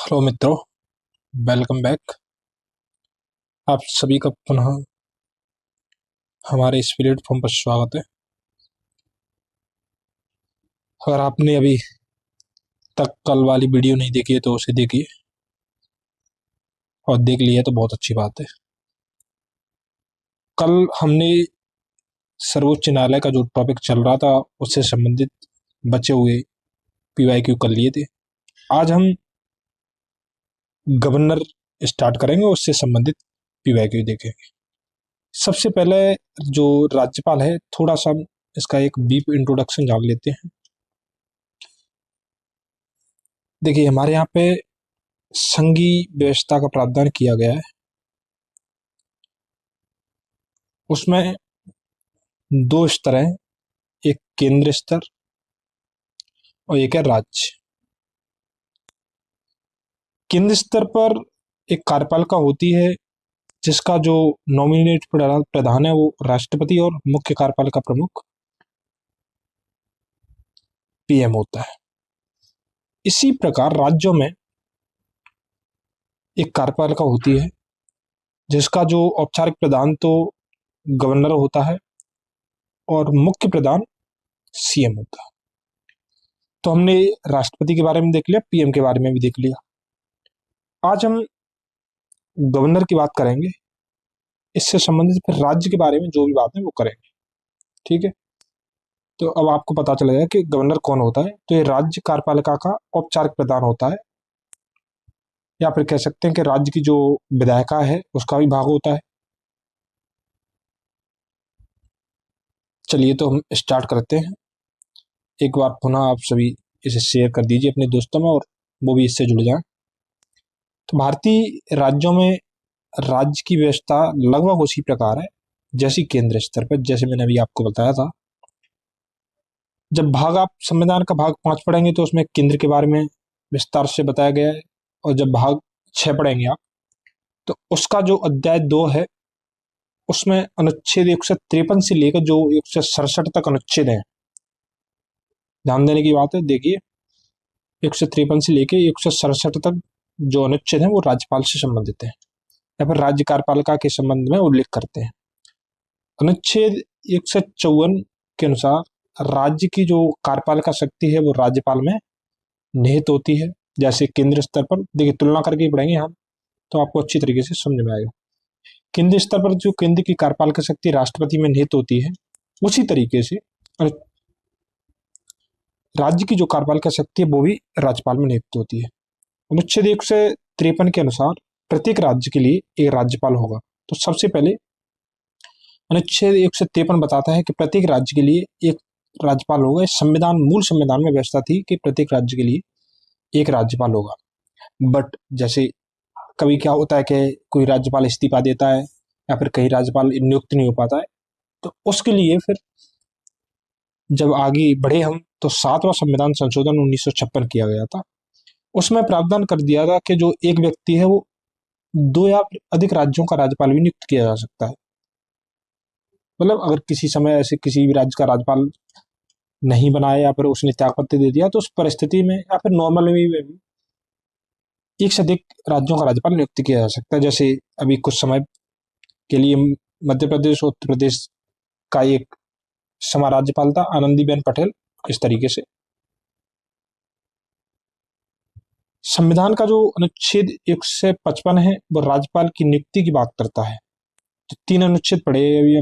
Hello मित्रों, welcome back. आप सभी का पुनः हमारे इस प्लेटफॉर्म पर स्वागत है। अगर आपने अभी तक कल वाली वीडियो नहीं देखी है तो उसे देखिए, और देख लिया तो बहुत अच्छी बात है। कल हमने सर्वोच्च न्यायालय का जो टॉपिक चल रहा था उससे संबंधित बचे हुए PYQ कर लिए थे। आज हम गवर्नर स्टार्ट करेंगे, उससे संबंधित PYQ देखेंगे। सबसे पहले जो राज्यपाल है, थोड़ा सा इसका एक ब्रीफ इंट्रोडक्शन जान लेते हैं। देखिए, हमारे यहाँ पे संघीय व्यवस्था का प्रावधान किया गया है। उसमें दो स्तर हैं, एक केंद्र स्तर और एक है राज्य। केंद्र स्तर पर एक कार्यपालिका होती है जिसका जो नॉमिनेट प्रधान है वो राष्ट्रपति और मुख्य कार्यपालिका प्रमुख PM होता है। इसी प्रकार राज्यों में एक कार्यपालिका होती है जिसका जो औपचारिक प्रधान तो गवर्नर होता है और मुख्य प्रधान CM होता है। तो हमने राष्ट्रपति के बारे में देख लिया, PM के बारे में भी देख लिया। आज हम गवर्नर की बात करेंगे, इससे संबंधित फिर राज्य के बारे में जो भी बात है वो करेंगे। ठीक है, तो अब आपको पता चलेगा कि गवर्नर कौन होता है। तो ये राज्य कार्यपालिका का औपचारिक प्रधान होता है, या फिर कह सकते हैं कि राज्य की जो विधायिका है उसका भी भाग होता है। चलिए, तो हम स्टार्ट करते हैं। एक बार पुनः आप सभी इसे शेयर कर दीजिए अपने दोस्तों में, और वो भी इससे जुड़ जाएं। तो भारतीय राज्यों में राज्य की व्यवस्था लगभग उसी प्रकार है जैसी केंद्र स्तर पर, जैसे मैंने अभी आपको बताया था। जब आप संविधान का भाग 5 पढ़ेंगे तो उसमें केंद्र के बारे में विस्तार से बताया गया है, और जब भाग 6 पढ़ेंगे आप तो उसका जो अध्याय 2 है उसमें अनुच्छेद 153 से लेकर जो 167 तक अनुच्छेद है। ध्यान देने की बात है, देखिए 153 से लेकर 167 तक जो अनुच्छेद है वो राज्यपाल से संबंधित है, या फिर राज्य कार्यपालिका के संबंध में उल्लेख करते हैं। अनुच्छेद 154 के अनुसार राज्य की जो कार्यपालिका शक्ति है वो राज्यपाल में निहित होती है। जैसे केंद्र स्तर पर देखिए, तुलना करके पढ़ेंगे हम तो आपको अच्छी तरीके से समझ में आएगा। केंद्र स्तर पर जो केंद्र की कार्यपालिका शक्ति राष्ट्रपति में निहित होती है, उसी तरीके से राज्य की जो कार्यपालिका शक्ति है वो भी राज्यपाल में निहित होती है। अनुच्छेद 153 के अनुसार प्रत्येक राज्य के लिए एक राज्यपाल होगा। तो सबसे पहले अनुच्छेद 153 बताता है कि प्रत्येक राज्य के लिए एक राज्यपाल होगा। संविधान, मूल संविधान में व्यवस्था थी कि प्रत्येक राज्य के लिए एक राज्यपाल होगा। बट जैसे कभी क्या होता है कि कोई राज्यपाल इस्तीफा देता है, या फिर कहीं राज्यपाल नियुक्त नहीं हो पाता है, तो उसके लिए फिर जब आगे बढ़े हम तो 7वां संविधान संशोधन 1956 किया गया था। उसमें प्रावधान कर दिया था कि जो एक व्यक्ति है वो 2 या अधिक राज्यों का राज्यपाल भी नियुक्त किया जा सकता है। मतलब अगर किसी समय ऐसे किसी भी राज्य का राज्यपाल नहीं बनाया या फिर उसने त्यागपत्र दे दिया, तो उस परिस्थिति में या फिर नॉर्मल में भी एक से अधिक राज्यों का राज्यपाल नियुक्त किया जा सकता है। जैसे अभी कुछ समय के लिए मध्य प्रदेश और उत्तर प्रदेश का एक समा राज्यपाल था, आनंदीबेन पटेल। इस तरीके से संविधान का जो अनुच्छेद 155 है वो राज्यपाल की नियुक्ति की बात करता है। तो 3 अनुच्छेद पढ़े अभी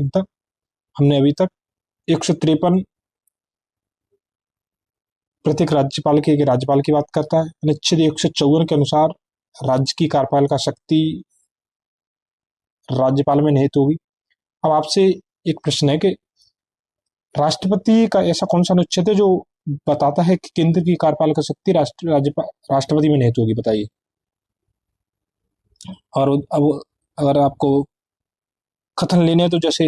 हमने अभी तक 153 प्रत्येक राज्यपाल के राज्यपाल की बात करता है। अनुच्छेद 154 के अनुसार राज्य की कार्यपालिका शक्ति राज्यपाल में निहित होगी। अब आपसे एक प्रश्न है कि राष्ट्रपति का ऐसा कौन सा अनुच्छेद है जो बताता है कि केंद्र की कार्यपालिका शक्ति राष्ट्रपति में निहित होगी, बताइए। और अब अगर आपको कथन लेने हैं तो जैसे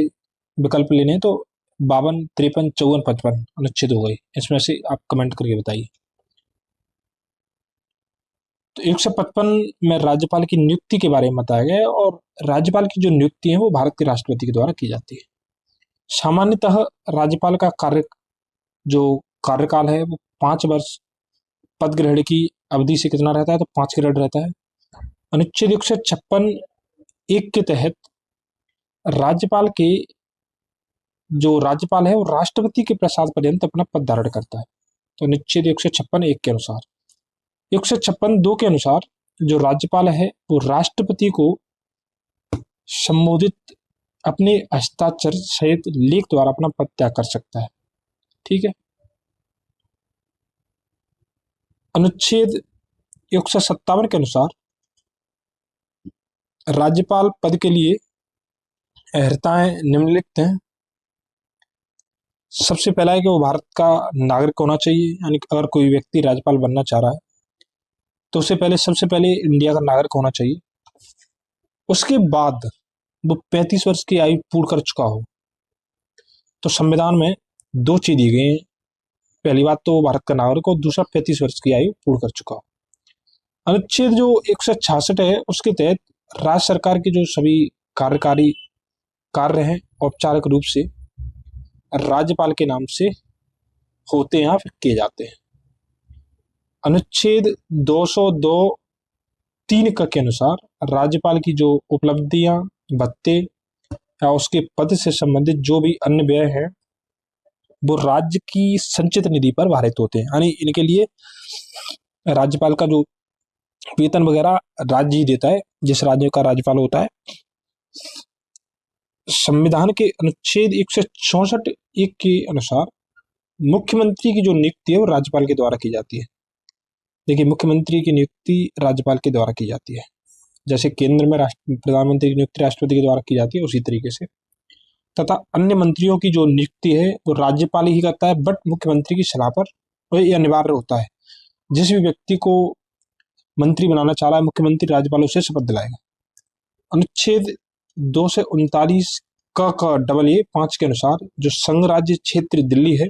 विकल्प लेने हैं तो 52, 53, 54, 55 अनुच्छेद हो गए। इसमें से आप कमेंट करके बताइए। तो 155 में राज्यपाल की नियुक्ति के बारे में बताया गया है, और राज्यपाल की जो नियुक्ति है वो भारत के राष्ट्रपति के द्वारा की जाती है। सामान्यतः राज्यपाल का जो कार्यकाल है वो 5 वर्ष पद ग्रहण की अवधि से कितना रहता है, तो 5 ग्रेड रहता है। अनुच्छेद 156(1) के तहत राज्यपाल के जो राज्यपाल है वो राष्ट्रपति के प्रसाद पर्यंत अपना पद धारण करता है। तो अनुच्छेद 156(1) के अनुसार, 156(2) के अनुसार जो राज्यपाल है वो राष्ट्रपति को संबोधित अपने हस्ताक्षर सहित लेख द्वारा अपना पद त्याग कर सकता है। ठीक है। अनुच्छेद 157 के अनुसार राज्यपाल पद के लिए अर्हताएं निम्नलिखित हैं। सबसे पहला है कि वो भारत का नागरिक होना चाहिए, यानी अगर कोई व्यक्ति राज्यपाल बनना चाह रहा है तो उससे पहले सबसे पहले इंडिया का नागरिक होना चाहिए। उसके बाद वो 35 वर्ष की आयु पूर्ण कर चुका हो। तो संविधान में 2 चीज दी गई हैं, पहली बात तो भारत का नागरिक हो, दूसरा 35 वर्ष की आयु पूर्ण कर चुका हो। अनुच्छेद जो 166 है उसके तहत राज्य सरकार के जो सभी कार्यकारी कार्य हैं औपचारिक रूप से राज्यपाल के नाम से होते हैं या फिर किए जाते हैं। अनुच्छेद 202(3) के अनुसार राज्यपाल की जो उपलब्धियां, भत्ते या उसके पद से संबंधित जो भी अन्य व्यय हैं वो राज्य की संचित निधि पर भारित होते हैं, यानी इनके लिए राज्यपाल का जो वेतन वगैरह राज्य ही देता है, जिस राज्य का राज्यपाल होता है। संविधान के अनुच्छेद 164(1) के अनुसार मुख्यमंत्री की जो नियुक्ति है वो राज्यपाल के द्वारा की जाती है। देखिए, मुख्यमंत्री की नियुक्ति राज्यपाल के द्वारा की जाती है, जैसे केंद्र में प्रधानमंत्री की नियुक्ति राष्ट्रपति के द्वारा की जाती है उसी तरीके से। तथा अन्य मंत्रियों की जो नियुक्ति है वो राज्यपाल ही करता है, बट मुख्यमंत्री की सलाह पर यह अनिवार्य होता है। जिस भी व्यक्ति को मंत्री बनाना चाह रहा है मुख्यमंत्री राज्यपाल उसे शपथ दिलाएगा। अनुच्छेद 239 का AA(5) के अनुसार जो संघ राज्य क्षेत्र दिल्ली है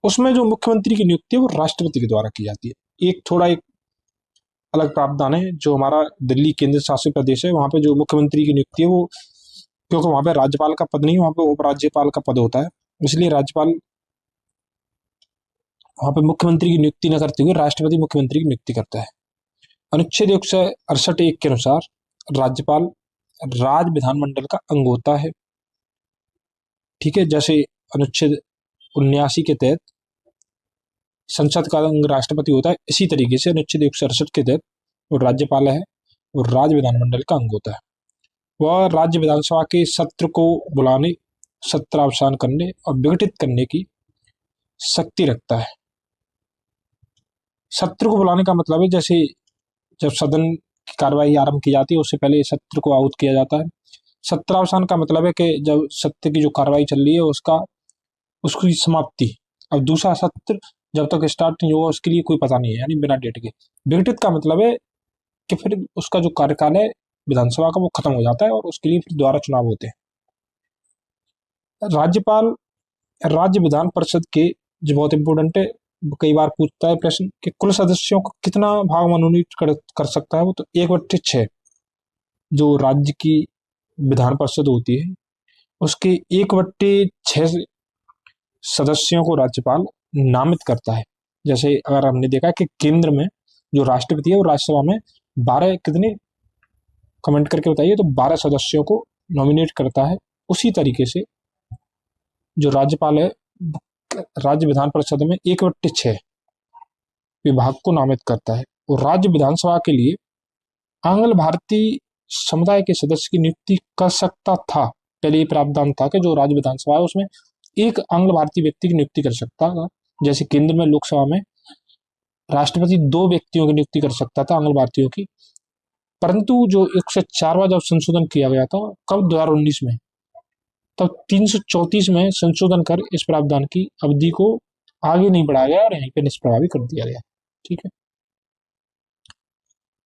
उसमें जो मुख्यमंत्री की नियुक्ति है वो राष्ट्रपति के द्वारा की जाती है। एक अलग प्रावधान है, जो हमारा दिल्ली केंद्र शासित प्रदेश है वहां पे जो मुख्यमंत्री की नियुक्ति है वो, क्योंकि वहां पे राज्यपाल का पद नहीं, वहां पे उपराज्यपाल का पद होता है, इसलिए राज्यपाल वहां पे मुख्यमंत्री की नियुक्ति न करते हुए राष्ट्रपति मुख्यमंत्री की नियुक्ति करता है। अनुच्छेद 168(1) के अनुसार राज्यपाल राज्य विधानमंडल का अंग होता है। ठीक है, जैसे अनुच्छेद 79 के तहत संसद का अंग राष्ट्रपति होता है, इसी तरीके से अनुच्छेद 168 के तहत वो राज्यपाल है और राज्य विधानमंडल का अंग होता है। वह राज्य विधानसभा के सत्र को बुलाने, सत्रावसान करने और विघटित करने की शक्ति रखता है। सत्र को बुलाने का मतलब है जैसे जब सदन की कार्यवाही आरंभ की जाती है उससे पहले सत्र को आहूत किया जाता है। सत्रावसान का मतलब है कि जब सत्र की जो कार्यवाही चल रही है उसकी समाप्ति। अब दूसरा सत्र जब तक स्टार्ट नहीं होगा उसके लिए कोई पता नहीं है, यानी बिना डेट के। विघटित का मतलब है कि फिर उसका जो कार्यकाल है विधानसभा का वो खत्म हो जाता है और उसके लिए फिर दोबारा चुनाव होते हैं। राज्यपाल राज्य विधान परिषद के, जो बहुत इंपॉर्टेंट है, कई बार पूछता है प्रश्न कि कुल सदस्यों को कितना भाग मनोनीत कर सकता है वो, तो 1/6 जो राज्य की विधान परिषद होती है उसके 1/6 सदस्यों को राज्यपाल नामित करता है। जैसे अगर हमने देखा कि केंद्र में जो राष्ट्रपति है वो राज्यसभा में 12 कितने, कमेंट करके बताइए, तो 12 सदस्यों को नॉमिनेट करता है। उसी तरीके से जो राज्यपाल है राज्य विधान परिषद में 1/6 विभाग को नामित करता है। और राज्य विधानसभा के लिए आंग्ल भारतीय समुदाय के सदस्य की नियुक्ति कर सकता था। पहले ये प्रावधान था कि जो राज्य विधानसभा है उसमें एक आंग्ल भारतीय व्यक्ति की नियुक्ति कर सकता था, जैसे केंद्र में लोकसभा में राष्ट्रपति 2 व्यक्तियों की नियुक्ति कर सकता था आंग्ल भारतीयों की। परंतु जो 104वां जब संशोधन किया गया था कब 2019 में, तब 334 में संशोधन कर इस प्रावधान की अवधि को आगे नहीं बढ़ाया गया और यहीं पे निष्प्रभावी कर दिया गया। ठीक है।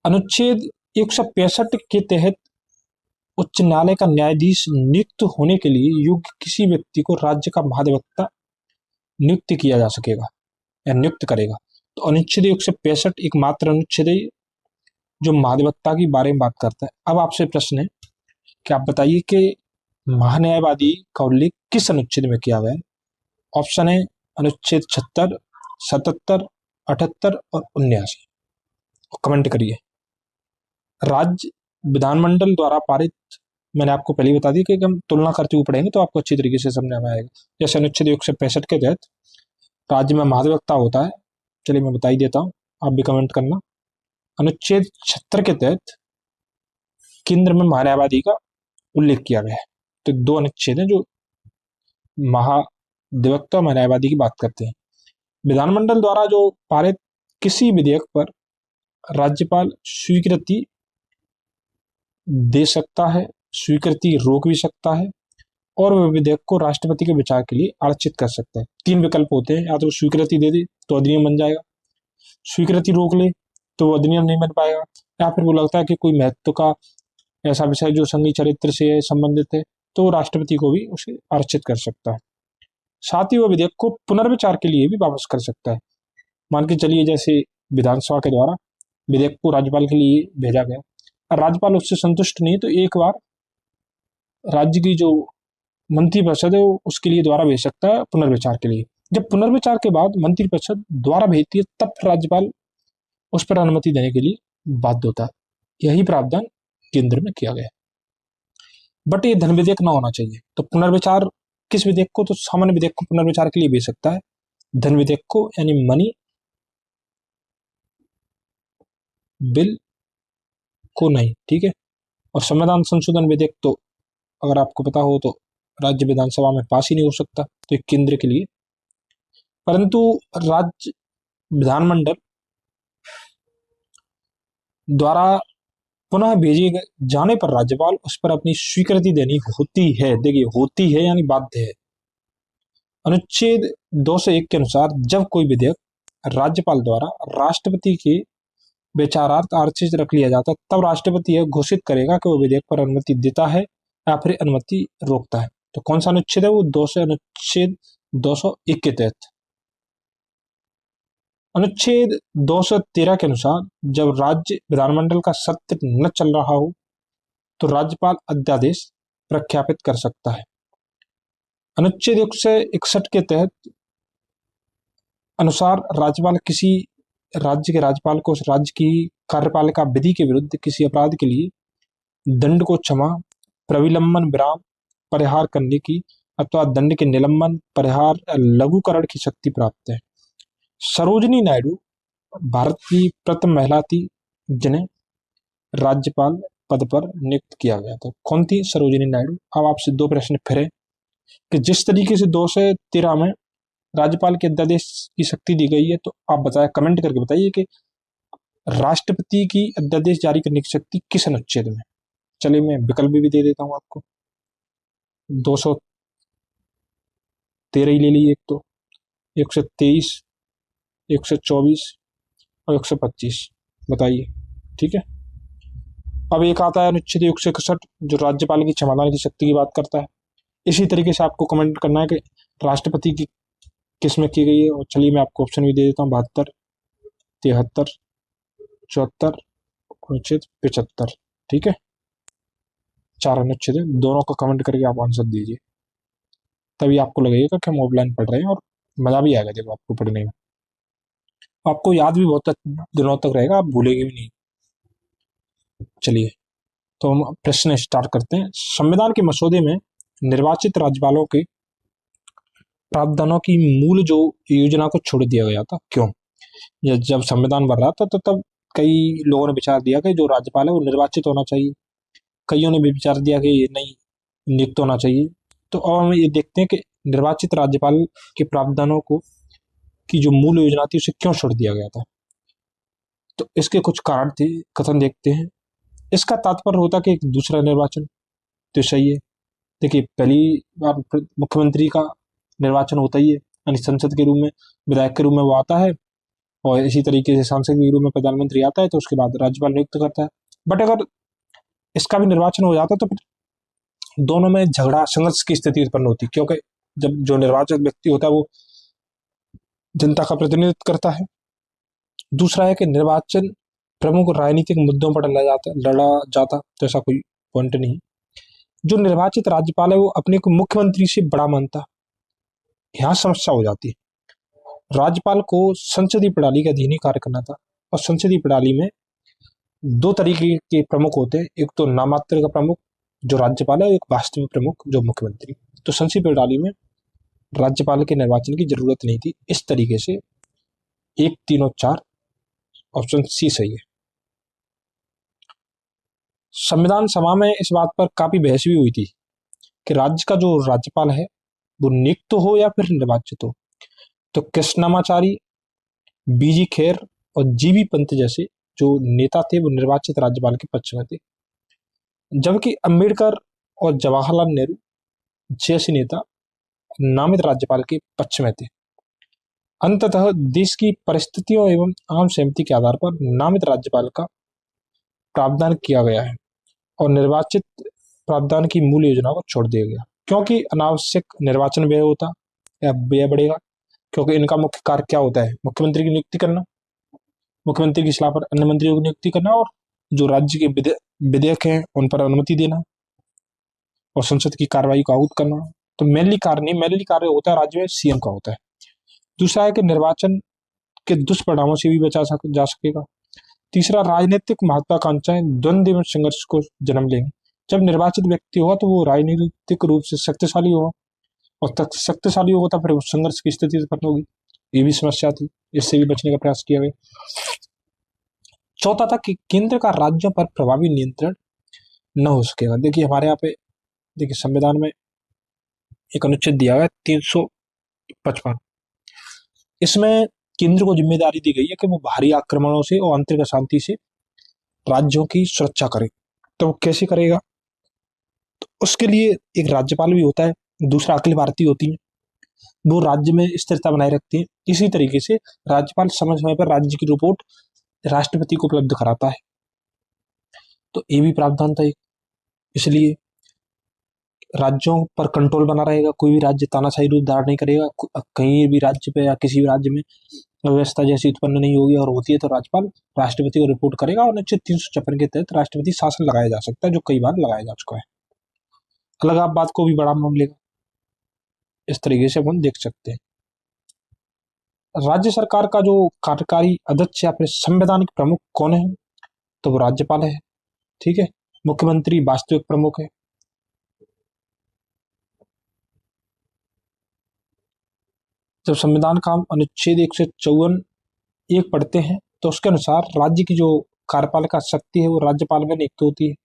अनुच्छेद 165 के तहत उच्च न्यायालय का न्यायाधीश नियुक्त होने के लिए योग्य किसी व्यक्ति को राज्य का महाधिवक्ता नियुक्त किया जा सकेगा या नियुक्त करेगा। तो अनुच्छेद 165 एकमात्र अनुच्छेद है जो महाधिवक्ता की बारे में बात करता है। अब आपसे प्रश्न है कि आप बताइए कि महान्यायवादी का उल्लेख किस अनुच्छेद में किया गया है। ऑप्शन है अनुच्छेद 76, 77, 78 और 79। कमेंट करिए। राज्य विधानमंडल द्वारा पारित, मैंने आपको पहले ही बता दी कि हम तुलना करते हुए पढ़ेंगे तो आपको अच्छी तरीके से समझ में आएगा। जैसे अनुच्छेद 165 के तहत राज्य में महाधिवक्ता होता है। चलिए मैं बता ही देता हूँ, आप भी कमेंट करना। अनुच्छेद 76 के तहत केंद्र में महान्यायवादी का उल्लेख किया गया है। तो दो अनुच्छेद हैं जो महाधिवक्ता और महान्यायवादी की बात करते हैं। विधानमंडल द्वारा जो पारित किसी विधेयक पर राज्यपाल स्वीकृति दे सकता है, स्वीकृति रोक भी सकता है, और वह विधेयक को राष्ट्रपति के विचार के लिए आरक्षित कर सकता है। तीन विकल्प होते हैं, या तो स्वीकृति दे दे तो अधिनियम बन जाएगा, स्वीकृति रोक ले तो वो अधिनियम नहीं बन पाएगा, या फिर वो लगता है कि कोई महत्व का ऐसा विषय जो संघीय चरित्र से संबंधित है तो राष्ट्रपति को भी उसे आरक्षित कर सकता है। साथ ही वह विधेयक को पुनर्विचार के लिए भी वापस कर सकता है। मान के चलिए जैसे विधानसभा के द्वारा विधेयक को राज्यपाल के लिए भेजा गया, राज्यपाल उससे संतुष्ट नहीं तो एक बार राज्य की जो मंत्रिपरिषद है वो उसके लिए द्वारा भेज सकता है पुनर्विचार के लिए। जब पुनर्विचार के बाद मंत्रिपरिषद द्वारा भेजती है तब राज्यपाल उस पर अनुमति देने के लिए बाध्य होता है। यही प्रावधान केंद्र में किया गया। बट ये धन विधेयक ना होना चाहिए। तो पुनर्विचार किस विधेयक को, तो सामान्य विधेयक को पुनर्विचार के लिए भेज सकता है, धन विधेयक को यानी मनी बिल को नहीं, ठीक है। और संविधान संशोधन विधेयक तो अगर आपको पता हो तो राज्य विधानसभा में पास ही नहीं हो सकता, तो केंद्र के लिए। परंतु राज्य विधानमंडल द्वारा पुनः भेजे जाने पर राज्यपाल उस पर अपनी स्वीकृति देनी होती है। देखिए होती है यानी बाध्य है। अनुच्छेद 201 के अनुसार जब कोई विधेयक राज्यपाल द्वारा राष्ट्रपति के विचारार्थ आरक्षित रख लिया जाता है तब राष्ट्रपति यह घोषित करेगा कि वह विधेयक पर अनुमति देता है या फिर अनुमति रोकता है। तो कौन सा अनुच्छेद है वो? अनुच्छेद 201 के तहत। अनुच्छेद 213 के अनुसार जब राज्य विधानमंडल का सत्र न चल रहा हो तो राज्यपाल अध्यादेश प्रख्यापित कर सकता है। अनुच्छेद 161 के तहत अनुसार राज्यपाल किसी राज्य के राज्यपाल को उस राज्य की कार्यपालिका विधि के विरुद्ध किसी अपराध के लिए दंड को क्षमा, प्रविलंबन, विराम, परिहार करने की अथवा दंड के निलंबन, परिहार या लघुकरण की शक्ति प्राप्त है। सरोजिनी नायडू भारत की प्रथम महिला थी जिन्हें राज्यपाल पद पर नियुक्त किया गया था। कौन थी? सरोजिनी नायडू। अब आपसे दो प्रश्न फिर है कि जिस तरीके से 213 में राज्यपाल के अध्यादेश की शक्ति दी गई है, तो आप बताया, कमेंट करके बताइए कि राष्ट्रपति की अध्यादेश जारी करने की शक्ति किस अनुच्छेद में? चलिए मैं विकल्प भी दे देता हूं आपको। 213 ही ले लीजिए, एक तो 123, 124 और 125, बताइए। ठीक है। अब एक आता है अनुच्छेद 161 जो राज्यपाल की क्षमता की शक्ति की बात करता है। इसी तरीके से आपको कमेंट करना है कि राष्ट्रपति की किस में की गई है। और चलिए मैं आपको ऑप्शन भी दे देता हूँ, 72, 73, 74, अनुच्छेद 75। ठीक है, 4 अनुच्छेद है। दोनों का कमेंट करके आप आंसर दीजिए, तभी आपको लगेगा कि हम ऑफलाइन पढ़ रहे हैं और मजा भी आएगा जब आपको पढ़ने में। आपको याद भी बहुत दिनों तक रहेगा, आप भूलेंगे भी नहीं। चलिए तो हम प्रश्न स्टार्ट करते हैं। संविधान के मसौदे में निर्वाचित राज्यपालों के प्रावधानों की मूल जो योजना को छोड़ दिया गया था, क्यों? जब संविधान बन रहा था तो तब कई लोगों ने विचार दिया कि जो राज्यपाल है वो निर्वाचित होना चाहिए। कईयों ने भी विचार दिया कि ये नहीं, नियुक्त होना चाहिए। तो अब हम ये देखते हैं कि निर्वाचित राज्यपाल के प्रावधानों को की जो मूल योजना थी उसे क्यों छोड़ दिया गया था। तो इसके कुछ कारण थे, कथन देखते हैं। इसका तात्पर्य होता कि एक दूसरा निर्वाचन, तो सही है। देखिए पहली बार मुख्यमंत्री का निर्वाचन होता ही है, यानी संसद के रूप में, विधायक के रूप में वो आता है, और इसी तरीके से सांसद के रूप में प्रधानमंत्री आता है, तो उसके बाद राज्यपाल नियुक्त करता है। बट अगर इसका भी निर्वाचन हो जाता तो फिर दोनों में झगड़ा, संघर्ष की स्थिति उत्पन्न होती, क्योंकि जब जो निर्वाचित व्यक्ति होता है वो जनता का प्रतिनिधित्व करता है। दूसरा है कि निर्वाचन प्रमुख राजनीतिक मुद्दों पर लड़ा जाता, तो ऐसा कोई पॉइंट नहीं। जो निर्वाचित राज्यपाल है वो अपने को मुख्यमंत्री से बड़ा मानता, यहाँ समस्या हो जाती है। राज्यपाल को संसदीय प्रणाली के अधीन ही कार्य करना था, और संसदीय प्रणाली में दो तरीके के प्रमुख होते हैं, एक तो नामात्र का प्रमुख जो राज्यपाल है, एक वास्तविक प्रमुख जो मुख्यमंत्री। तो संसदीय प्रणाली में राज्यपाल के निर्वाचन की जरूरत नहीं थी। इस तरीके से 1, 3 और 4 ऑप्शन सी सही है। संविधान सभा में इस बात पर काफी बहस भी हुई थी कि राज्य का जो राज्यपाल है वो नियुक्त हो या फिर निर्वाचित हो। तो कृष्णमाचारी, बीजी खेर और जीबी पंत जैसे जो नेता थे वो निर्वाचित राज्यपाल के पक्ष में थे, जबकि अंबेडकर और जवाहरलाल नेहरू जैसे नेता नामित राज्यपाल के पक्ष में थे। अंततः देश की परिस्थितियों एवं आम सहमति के आधार पर नामित राज्यपाल का प्रावधान किया गया है और निर्वाचित प्रावधान की मूल योजना को छोड़ दिया गया, क्योंकि अनावश्यक निर्वाचन व्यय होता या व्यय बढ़ेगा। क्योंकि इनका मुख्य कार्य क्या होता है? मुख्यमंत्री की नियुक्ति करना, मुख्यमंत्री की सलाह पर अन्य मंत्रियों की नियुक्ति करना और जो राज्य के विधेयक हैं उन पर अनुमति देना और संसद की कार्रवाई को आहूत करना। तो मेनली कार्य होता है राज्य में सीएम का होता है। दूसरा है कि निर्वाचन के दुष्परिणामों से भी बचा जा सकेगा। तीसरा, राजनीतिक महत्वाकांक्षाएं द्वंद्व एवं संघर्ष को जन्म लेंगे। जब निर्वाचित व्यक्ति होगा तो वो राजनीतिक रूप से शक्तिशाली होगा और शक्तिशाली होगा तो फिर संघर्ष की स्थिति उत्पन्न होगी। ये भी समस्या थी, इससे भी बचने का प्रयास किया गया। चौथा था कि केंद्र का राज्यों पर प्रभावी नियंत्रण न हो सकेगा। देखिए हमारे यहाँ पे देखिए संविधान में एक अनुच्छेद दिया है 355। इसमें केंद्र को जिम्मेदारी दी गई है कि वो बाहरी आक्रमणों से और आंतरिक अशांति से राज्यों की सुरक्षा करे। तो वो कैसे करेगा? तो उसके लिए एक राज्यपाल भी होता है, दूसरा अखिल भारतीय होती है, वो राज्य में स्थिरता बनाए रखती है। इसी तरीके से राज्यपाल समय समय पर राज्य की रिपोर्ट राष्ट्रपति को उपलब्ध कराता है। तो ये भी प्रावधान था, इसलिए राज्यों पर कंट्रोल बना रहेगा। कोई भी राज्य तानाशाही रूप धारण नहीं करेगा। कहीं भी राज्य पे या किसी भी राज्य में व्यवस्था जैसी उत्पन्न नहीं होगी और होती है तो राज्यपाल राष्ट्रपति को रिपोर्ट करेगा और अनुच्छेद 356 के तहत राष्ट्रपति शासन लगाया जा सकता है, जो कई बार लगाया जा चुका है। अलगाववाद को भी बढ़ावा मिलेगा। इस तरीके से हम देख सकते हैं। राज्य सरकार का जो कार्यकारी अध्यक्ष या फिर संवैधानिक प्रमुख कौन है? तो वो राज्यपाल है। ठीक है। मुख्यमंत्री वास्तविक प्रमुख है। जब संविधान का हम अनुच्छेद 154 पढ़ते हैं तो उसके अनुसार राज्य की जो कार्यपालिका शक्ति है वो राज्यपाल में नियुक्त होती है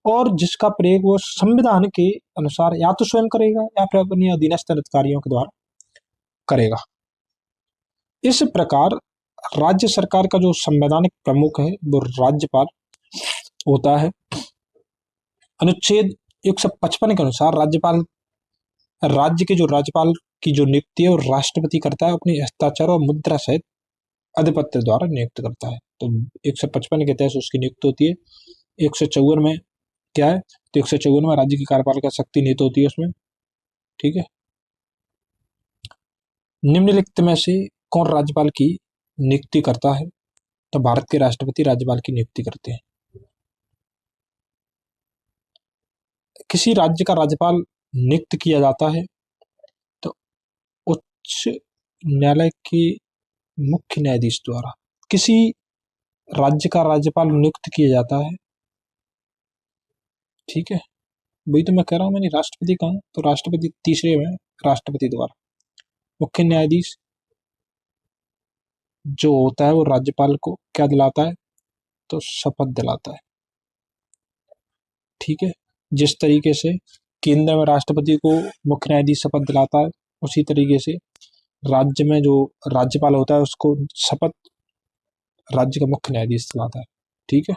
और जिसका प्रयोग वो संविधान के अनुसार या तो स्वयं करेगा या फिर अपने अधीनस्थ अधिकारियों के द्वारा करेगा। इस प्रकार राज्य सरकार का जो संवैधानिक प्रमुख है वो राज्यपाल होता है। अनुच्छेद 155 के अनुसार राज्य के जो राज्यपाल की जो नियुक्ति है और राष्ट्रपति करता है, अपने हस्ताक्षर और मुद्रा सहित अधिपत्र द्वारा नियुक्त करता है। तो 155 के तहत उसकी नियुक्ति होती है। 154 में क्या है? तो 154 में राज्य की कार्यपालिका शक्ति नियुक्त होती है उसमें। ठीक है। निम्नलिखित में से कौन राज्यपाल की नियुक्ति करता है? तो भारत के राष्ट्रपति राज्यपाल की नियुक्ति करते हैं। किसी राज्य का राज्यपाल नियुक्त किया जाता है तो उच्च न्यायालय के मुख्य न्यायाधीश द्वारा। किसी राज्य का राज्यपाल नियुक्त किया जाता है, ठीक है, वही तो मैं कह रहा हूं। मैंने राष्ट्रपति कहा तो राष्ट्रपति तीसरे में राष्ट्रपति द्वारा। मुख्य न्यायाधीश जो होता है वो राज्यपाल को क्या दिलाता है? तो शपथ दिलाता है। ठीक है। जिस तरीके से केंद्र में राष्ट्रपति को मुख्य न्यायाधीश शपथ दिलाता है, उसी तरीके से राज्य में जो राज्यपाल होता है उसको शपथ राज्य का मुख्य न्यायाधीश दिलाता है। ठीक है।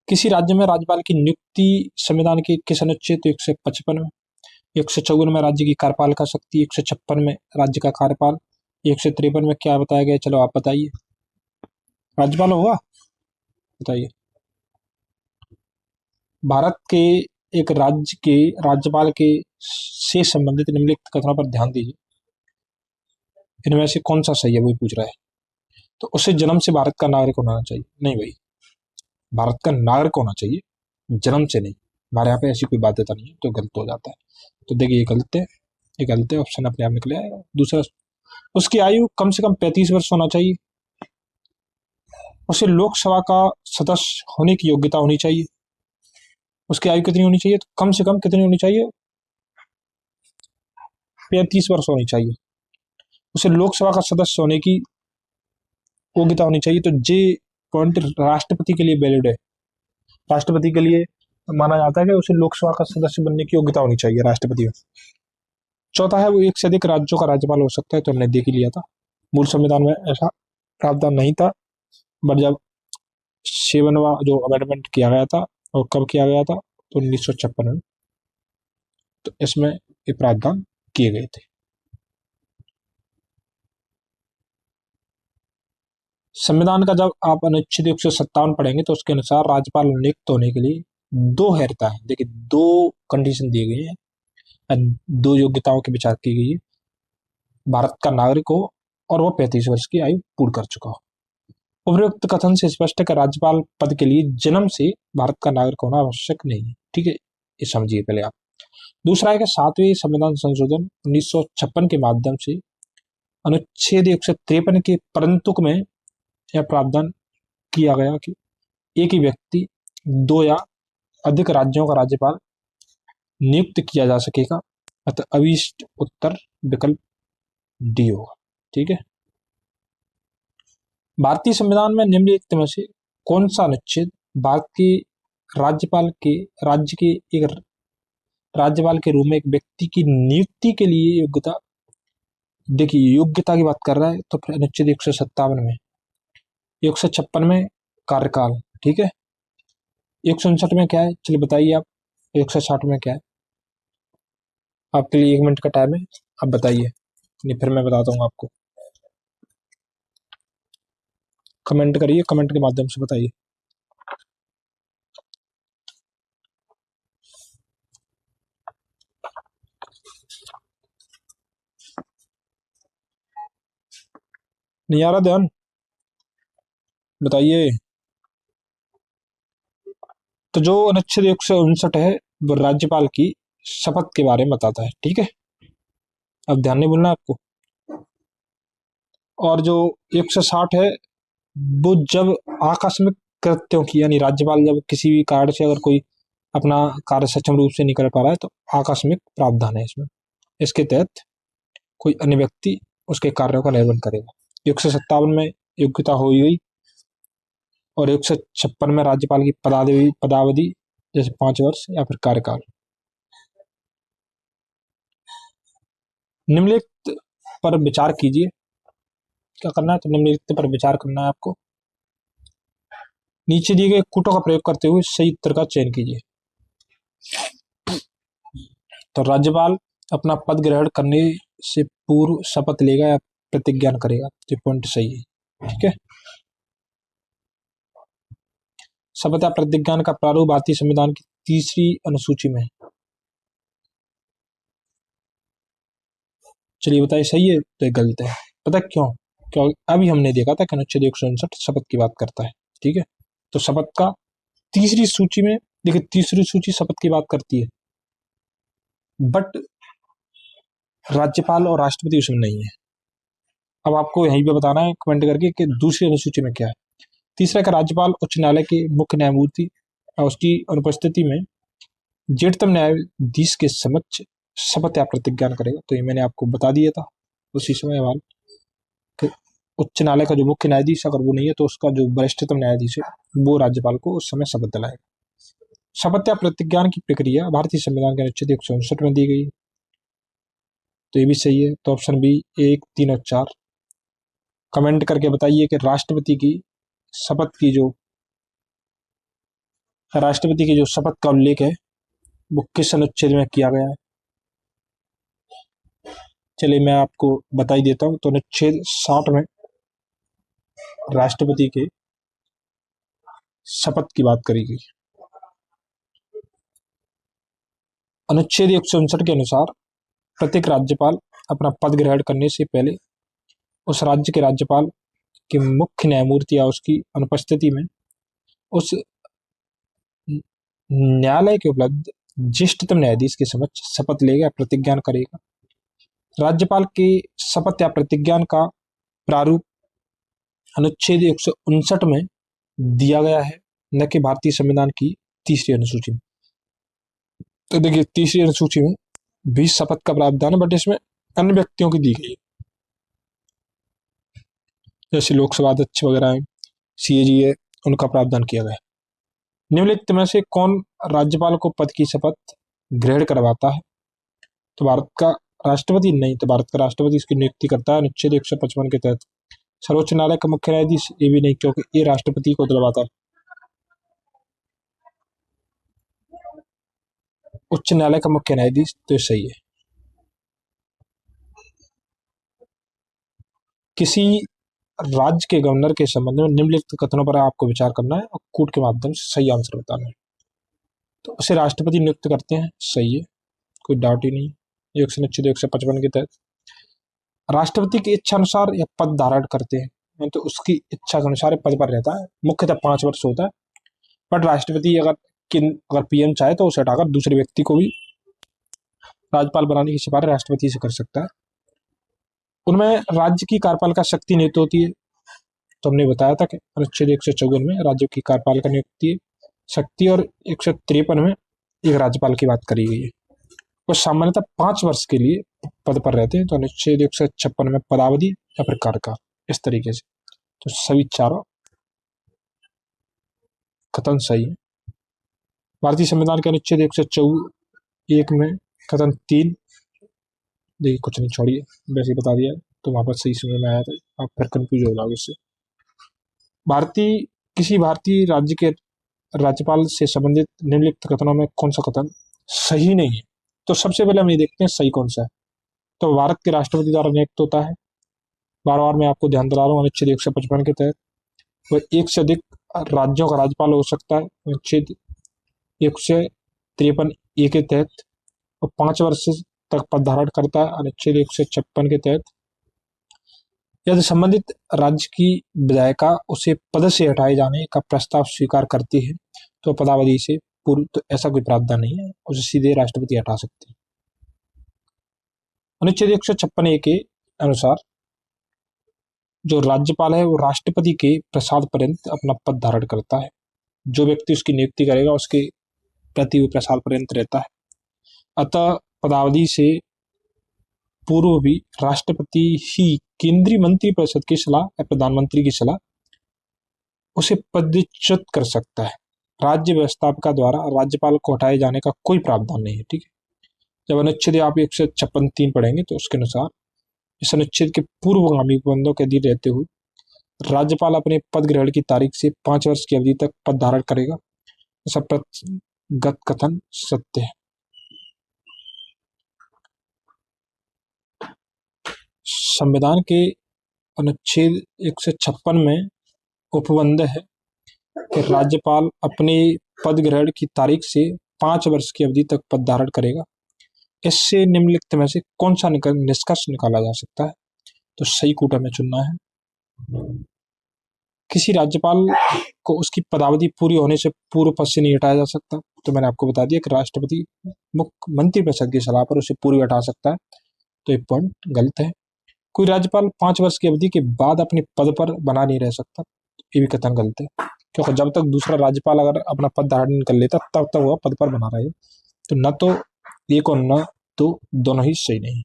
किसी राज्य में राज्यपाल की नियुक्ति संविधान के किस अनुच्छेद? तो 155 में। 154 में राज्य की कार्यपालिका शक्ति, 156 में राज्य का कार्यपाल, 153 में क्या बताया गया? चलो आप बताइए। राज्यपाल होगा, बताइए। भारत के एक राज्य के राज्यपाल के से संबंधित निम्नलिखित कथनों पर ध्यान दीजिए। इनमें से कौन सा सही है वही पूछ रहा है। तो उसे जन्म से भारत का नागरिक होना चाहिए? नहीं भाई, भारत का नागरिक होना चाहिए, जन्म से नहीं। हमारे यहाँ पे ऐसी कोई बाध्यता नहीं है, तो गलत हो जाता है। तो देखिए ये गलत है, ये गलत है, ऑप्शन अपने आप निकले आएगा। दूसरा, उसकी आयु कम से कम 35 वर्ष होना चाहिए। उसे लोकसभा का सदस्य होने की योग्यता होनी चाहिए। उसकी आयु कितनी होनी चाहिए? तो कम से कम कितनी होनी चाहिए? 35 वर्ष होनी चाहिए। उसे लोकसभा का सदस्य होने की योग्यता होनी चाहिए। तो जे पॉइंट राष्ट्रपति के लिए वैलिड है। राष्ट्रपति के लिए माना जाता है कि उसे लोकसभा का सदस्य बनने की योग्यता होनी चाहिए राष्ट्रपति में। चौथा है वो एक से अधिक राज्यों का राज्यपाल हो सकता है। तो हमने देख ही लिया था, मूल संविधान में ऐसा प्रावधान नहीं था, बट जब 7वां जो अमेंडमेंट किया गया था, और कब किया गया था? तो 1956 में। तो इसमें ये प्रावधान किए गए थे। संविधान का जब आप अनुच्छेद 157 पढ़ेंगे तो उसके अनुसार राज्यपाल नियुक्त होने के लिए दो हैरता है। देखिए, दो कंडीशन दिए गए हैं, दो योग्यताओं की विचार की गई है। भारत का नागरिक हो और वो 35 वर्ष की आयु पूर्ण कर चुका हो। उपरोक्त कथन से स्पष्ट है कि राज्यपाल पद के लिए जन्म से भारत का नागरिक होना आवश्यक नहीं है। ठीक है, ये समझिए पहले आप। दूसरा है कि 7वें संविधान संशोधन 1956 के माध्यम से अनुच्छेद 153 के परंतुक में यह प्रावधान किया गया कि एक ही व्यक्ति दो या अधिक राज्यों का राज्यपाल नियुक्त किया जा सकेगा। अतः अभिष्ट उत्तर विकल्प डी होगा। ठीक है। भारतीय संविधान में निम्नलिखित में से कौन सा अनुच्छेद भारत के राज्यपाल के राज्य के एक राज्यपाल के रूप में एक व्यक्ति की नियुक्ति के लिए योग्यता, देखिए योग्यता की बात कर रहा है, तो फिर अनुच्छेद 157 में, 156 में कार्यकाल। ठीक है। 159 में क्या है, चलिए बताइए आप। 160 में क्या है? आपके लिए 1 मिनट का टाइम है, आप बताइए, नहीं फिर मैं बताता हूँ आपको। कमेंट करिए, कमेंट के माध्यम से बताइए। नहीं आ रहा ध्यान? बताइए। तो जो अनुच्छेद 159 है वो राज्यपाल की शपथ के बारे में बताता है। ठीक है, अब ध्यान नहीं बोलना आपको। और जो 160 है वो जब आकस्मिक कृत्यों की, यानी राज्यपाल जब किसी भी कारण से अगर कोई अपना कार्य सक्षम रूप से नहीं कर पा रहा है तो आकस्मिक प्रावधान है इसमें। इसके तहत कोई अन्य व्यक्ति उसके कार्यों का निर्वहन करेगा। 157 में योग्यता हो गई, और 156 में राज्यपाल की पदावधि जैसे 5 वर्ष या फिर कार्यकाल। निम्नलिखित पर विचार कीजिए। क्या करना है? तो निम्नलिखित पर विचार करना है आपको। नीचे दिए गए कूटों का प्रयोग करते हुए सही उत्तर का चयन कीजिए। तो राज्यपाल अपना पद ग्रहण करने से पूर्व शपथ लेगा या प्रतिज्ञा करेगा? तो पॉइंट सही है। ठीक है। शपथ या प्रतिज्ञा का प्रारूप भारतीय संविधान की 3री अनुसूची में है। चलिए बताइए, सही है तो गलत है। पता क्यों? क्यों? अभी हमने देखा था कि अनुच्छेद 159 शपथ की बात करता है। ठीक है, तो शपथ का 3री सूची में, देखिए 3री सूची शपथ की बात करती है, बट राज्यपाल और राष्ट्रपति उसमें नहीं है। अब आपको यहीं पे बताना है कमेंट करके कि दूसरी अनुसूची में क्या है। तीसरा का राज्यपाल उच्च न्यायालय के मुख्य न्यायमूर्ति और उसकी अनुपस्थिति में जेठतम न्यायाधीश के समक्ष शपथ या प्रतिज्ञा करेगा। तो ये मैंने आपको बता दिया था उसी समय वाल कि उच्च न्यायालय का जो मुख्य न्यायाधीश अगर वो नहीं है तो उसका जो वरिष्ठतम न्यायाधीश है वो राज्यपाल को उस समय शपथ दिलाएगा। शपथ या प्रतिज्ञा की प्रक्रिया भारतीय संविधान के अनुच्छेद 159 में दी गई। तो ये भी सही है। तो ऑप्शन बी 1, 3 और 4। कमेंट करके बताइए कि राष्ट्रपति की शपथ का उल्लेख है वो किस अनुच्छेद में किया गया है। चलिए मैं आपको बता ही देता हूँ। तो अनुच्छेद 60 में राष्ट्रपति के शपथ की बात करी गई। अनुच्छेद 159 के अनुसार प्रत्येक राज्यपाल अपना पद ग्रहण करने से पहले उस राज्य के राज्यपाल के मुख्य न्यायमूर्ति या उसकी अनुपस्थिति में उस न्यायालय के उपलब्ध ज्येष्ठतम न्यायाधीश के समक्ष शपथ लेगा, प्रतिज्ञा करेगा। राज्यपाल के शपथ या प्रतिज्ञा का प्रारूप अनुच्छेद 159 में दिया गया है, न कि भारतीय संविधान की तीसरी अनुसूची में। तो देखिए तीसरी अनुसूची में भी शपथ का प्रावधान है, बट इसमें अन्य व्यक्तियों की दी गई है, जैसे लोकसभा अध्यक्ष वगैरह है, सीएजी है, उनका प्रावधान किया गया है। निम्नलिखित में से कौन राज्यपाल को पद की शपथ ग्रहण करवाता है? तो भारत का राष्ट्रपति नहीं, तो भारत का राष्ट्रपति इसकी नियुक्ति करता है अनुच्छेद 155 के तहत। सर्वोच्च न्यायालय का मुख्य न्यायाधीश ये भी नहीं, क्योंकि ये राष्ट्रपति को दिलवाता है। उच्च न्यायालय का मुख्य न्यायाधीश, तो सही है। किसी राज्य के गवर्नर के संबंध में निम्नलिखित कथनों पर आपको विचार करना है और कूट के माध्यम से सही आंसर बताना है। तो उसे राष्ट्रपति नियुक्त करते हैं, सही है, कोई डाउट ही नहीं। 155 के तहत राष्ट्रपति की इच्छा अनुसार यह पद धारण करते हैं, तो उसकी इच्छा के अनुसार पद पर रहता है। मुख्यतः 5 वर्ष होता है, बट राष्ट्रपति अगर पीएम चाहे तो उसे हटाकर दूसरे व्यक्ति को भी राज्यपाल बनाने की सिफारिश राष्ट्रपति से कर सकता है। उनमें राज्य की कार्यपालिका शक्ति नियुक्त होती है, तो हमने बताया था कि अनुच्छेद 154 में राज्य की कार्यपालिका नियुक्ति शक्ति और 153 में एक राज्यपाल की बात करी गई है। वो सामान्यतः 5 वर्ष के लिए पद पर रहते हैं, तो अनुच्छेद 156 में पदावधि या फिर कार्यकाल, इस तरीके से। तो सभी चारों कथन सही है। भारतीय संविधान के अनुच्छेद 104 में कथन 3, देखिए कुछ नहीं, छोड़िए, वैसे ही बता दिया, तो वहां पर सही समझ में आया था, आप फिर कंफ्यूज हो जाओगे इससे। किसी भारतीय राज्य के राज्यपाल से संबंधित निम्नलिखित कथनों में कौन सा कथन सही नहीं है? तो सबसे पहले हम ये देखते हैं सही कौन सा है। तो भारत के राष्ट्रपति द्वारा नियुक्त होता है, बार बार मैं आपको ध्यान दिला रहा हूँ, अनुच्छेद 155 के तहत। वह एक से अधिक राज्यों का राज्यपाल हो सकता है, अनुच्छेद 153 के तहत, और 5 वर्ष तक पद धारण करता है, अनुच्छेद 156 के तहत। यदि संबंधित राज्य की विधायिका उसे पद से हटाए जाने का प्रस्ताव स्वीकार करती है, तो पदावधि से पूर्व, तो ऐसा कोई प्रावधान नहीं है, उसे सीधे राष्ट्रपति हटा सकते हैं। अनुच्छेद 156 के अनुसार जो राज्यपाल है वो राष्ट्रपति के प्रसाद पर्यंत अपना पद धारण करता है। जो व्यक्ति उसकी नियुक्ति करेगा उसके प्रति वो प्रसाद पर्यंत रहता है। अतः पदावधि से पूर्व भी राष्ट्रपति ही केंद्रीय मंत्रिपरिषद की सलाह या प्रधानमंत्री की सलाह उसे पदच्युत कर सकता है। राज्य व्यवस्थापिका द्वारा राज्यपाल को हटाए जाने का कोई प्रावधान नहीं है, ठीक है। जब अनुच्छेद आप 156(3) पढ़ेंगे तो उसके अनुसार इस अनुच्छेद के पूर्वगामी बंदों के अधीन रहते हुए राज्यपाल अपने पद ग्रहण की तारीख से 5 वर्ष की अवधि तक पद धारण करेगा। ऐसा प्रगत कथन सत्य है। संविधान के अनुच्छेद 156 में उपबंध है कि राज्यपाल अपने पद ग्रहण की तारीख से 5 वर्ष की अवधि तक पद धारण करेगा। इससे निम्नलिखित में से कौन सा निष्कर्ष निकाला जा सकता है? तो सही कूटा में चुनना है। किसी राज्यपाल को उसकी पदावधि पूरी होने से पूर्व पद से नहीं हटाया जा सकता। तो मैंने आपको बता दिया कि राष्ट्रपति मंत्रिपरिषद की सलाह पर उसे पूर्व हटा सकता है, तो ये पॉइंट गलत है। कोई राज्यपाल 5 वर्ष की अवधि के बाद अपने पद पर बना नहीं रह सकता, ये भी कथन गलत है, क्योंकि जब तक दूसरा राज्यपाल अगर अपना पद धारण कर लेता तब तक वह पद पर बना रहे। तो न तो एक और न तो दोनों ही सही नहीं।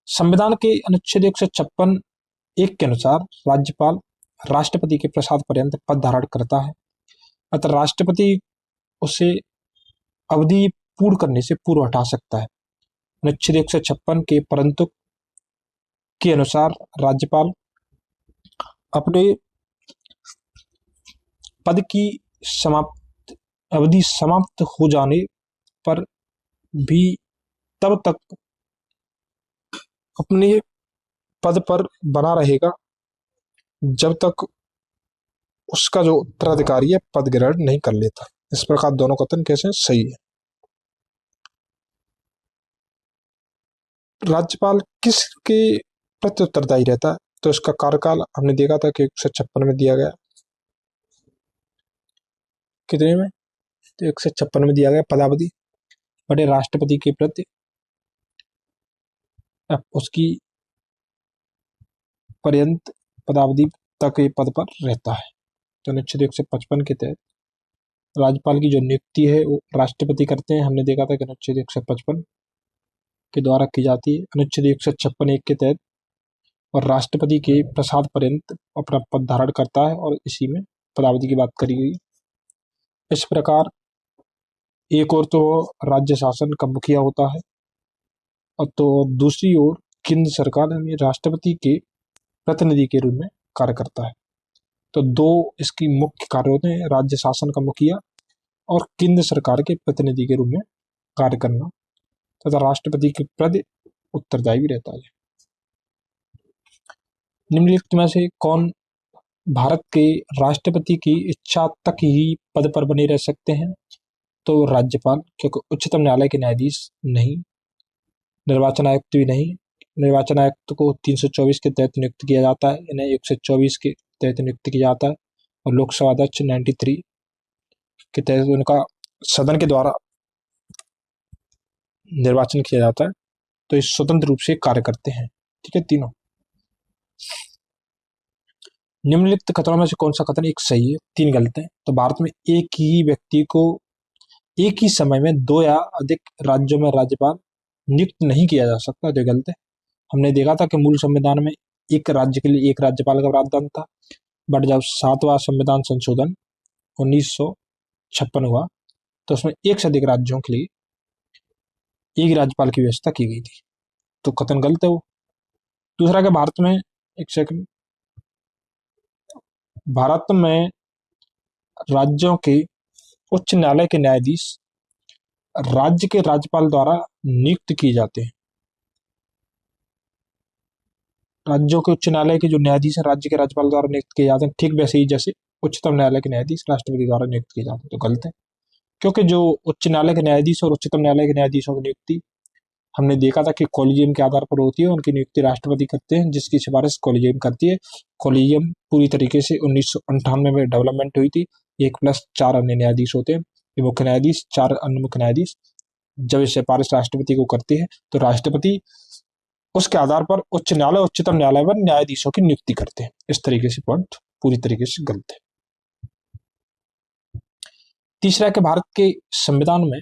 संविधान के अनुच्छेद 156(1) के अनुसार राज्यपाल राष्ट्रपति के प्रसाद पर्यंत पद धारण करता है। अतः राष्ट्रपति उसे अवधि पूर्ण करने से पूर्व हटा सकता है। अनुच्छेद 156 के परंतु के अनुसार राज्यपाल अपने पद की अवधि समाप्त हो जाने पर भी तब तक अपने पद पर बना रहेगा जब तक उसका जो उत्तराधिकारी है पद ग्रहण नहीं कर लेता। इस प्रकार दोनों कथन कैसे सही है। राज्यपाल किसके प्रति उत्तरदायी रहता है? तो इसका कार्यकाल हमने देखा था कि 156 में दिया गया। कितने में? तो 156 में दिया गया पदावधि बड़े राष्ट्रपति के प्रति उसकी पर्यंत पदावधि तक ये पद पर रहता है। तो अनुच्छेद 155 के तहत राज्यपाल की जो नियुक्ति है वो राष्ट्रपति करते हैं। हमने देखा था कि अनुच्छेद 155 के द्वारा की जाती है। अनुच्छेद 156 के तहत और राष्ट्रपति के प्रसाद पर्यंत अपना पद धारण करता है और इसी में पदावधि की बात करी गई। इस प्रकार एक और तो राज्य शासन का मुखिया होता है और तो दूसरी ओर केंद्र सरकार यानी राष्ट्रपति के प्रतिनिधि के रूप में कार्य करता है। तो दो इसकी मुख्य कार्य होते हैं, राज्य शासन का मुखिया और केंद्र सरकार के प्रतिनिधि के रूप में कार्य करना तथा राष्ट्रपति के प्रति उत्तरदायी भी रहता है। निम्नलिखित में से कौन भारत के राष्ट्रपति की इच्छा तक ही पद पर बने रह सकते हैं? तो राज्यपाल, क्योंकि उच्चतम न्यायालय के न्यायाधीश नहीं, निर्वाचन आयुक्त भी नहीं। निर्वाचन आयुक्त को 324 के तहत नियुक्त किया जाता है, इन्हें 124 के तहत नियुक्त किया जाता है और लोकसभा अध्यक्ष 93 के तहत उनका सदन के द्वारा निर्वाचन किया जाता है। तो इस स्वतंत्र रूप से कार्य करते हैं। ठीक है, तीनों। निम्नलिखित कथनों में से कौन सा कथन एक सही है, तीन गलत है? तो भारत में एक ही व्यक्ति को एक ही समय में दो या अधिक राज्यों में राज्यपाल नियुक्त नहीं किया जा सकता, जो गलत है। हमने देखा था कि मूल संविधान में एक राज्य के लिए एक राज्यपाल का प्रावधान था, बट जब 7वां संविधान संशोधन 1956 हुआ तो उसमें एक से अधिक राज्यों के लिए एक राज्यपाल की व्यवस्था की गई थी। तो कथन गलत है वो। दूसरा कि भारत में, एक सेकंड, भारत में राज्यों के उच्च न्यायालय के न्यायाधीश राज्य के राज्यपाल द्वारा नियुक्त किए जाते हैं। राज्यों के उच्च न्यायालय के जो न्यायाधीश हैं राज्य के राज्यपाल द्वारा नियुक्त किए जाते हैं, ठीक वैसे ही जैसे उच्चतम न्यायालय के न्यायाधीश राष्ट्रपति द्वारा नियुक्त किए जाते हैं। तो गलत है, क्योंकि जो उच्च न्यायालय के न्यायाधीश और उच्चतम न्यायालय के न्यायाधीशों की नियुक्ति हमने देखा था कि कॉलेजियम के आधार पर होती है, उनकी नियुक्ति राष्ट्रपति करते हैं, जिसकी सिफारिश कॉलेजियम करती है। कॉलेजियम पूरी तरीके से 1998 में डेवलपमेंट हुई थी। 1+4 अन्य न्यायाधीश होते हैं, ये मुख्य न्यायाधीश, 4 अन्य मुख्य न्यायाधीश। जब ये सिफारिश राष्ट्रपति को करती है तो राष्ट्रपति उसके आधार पर उच्च न्यायालय उच्चतम न्यायालय पर न्यायाधीशों की नियुक्ति करते हैं। इस तरीके से पॉइंट पूरी तरीके से गलत है। तीसरा कि भारत के संविधान में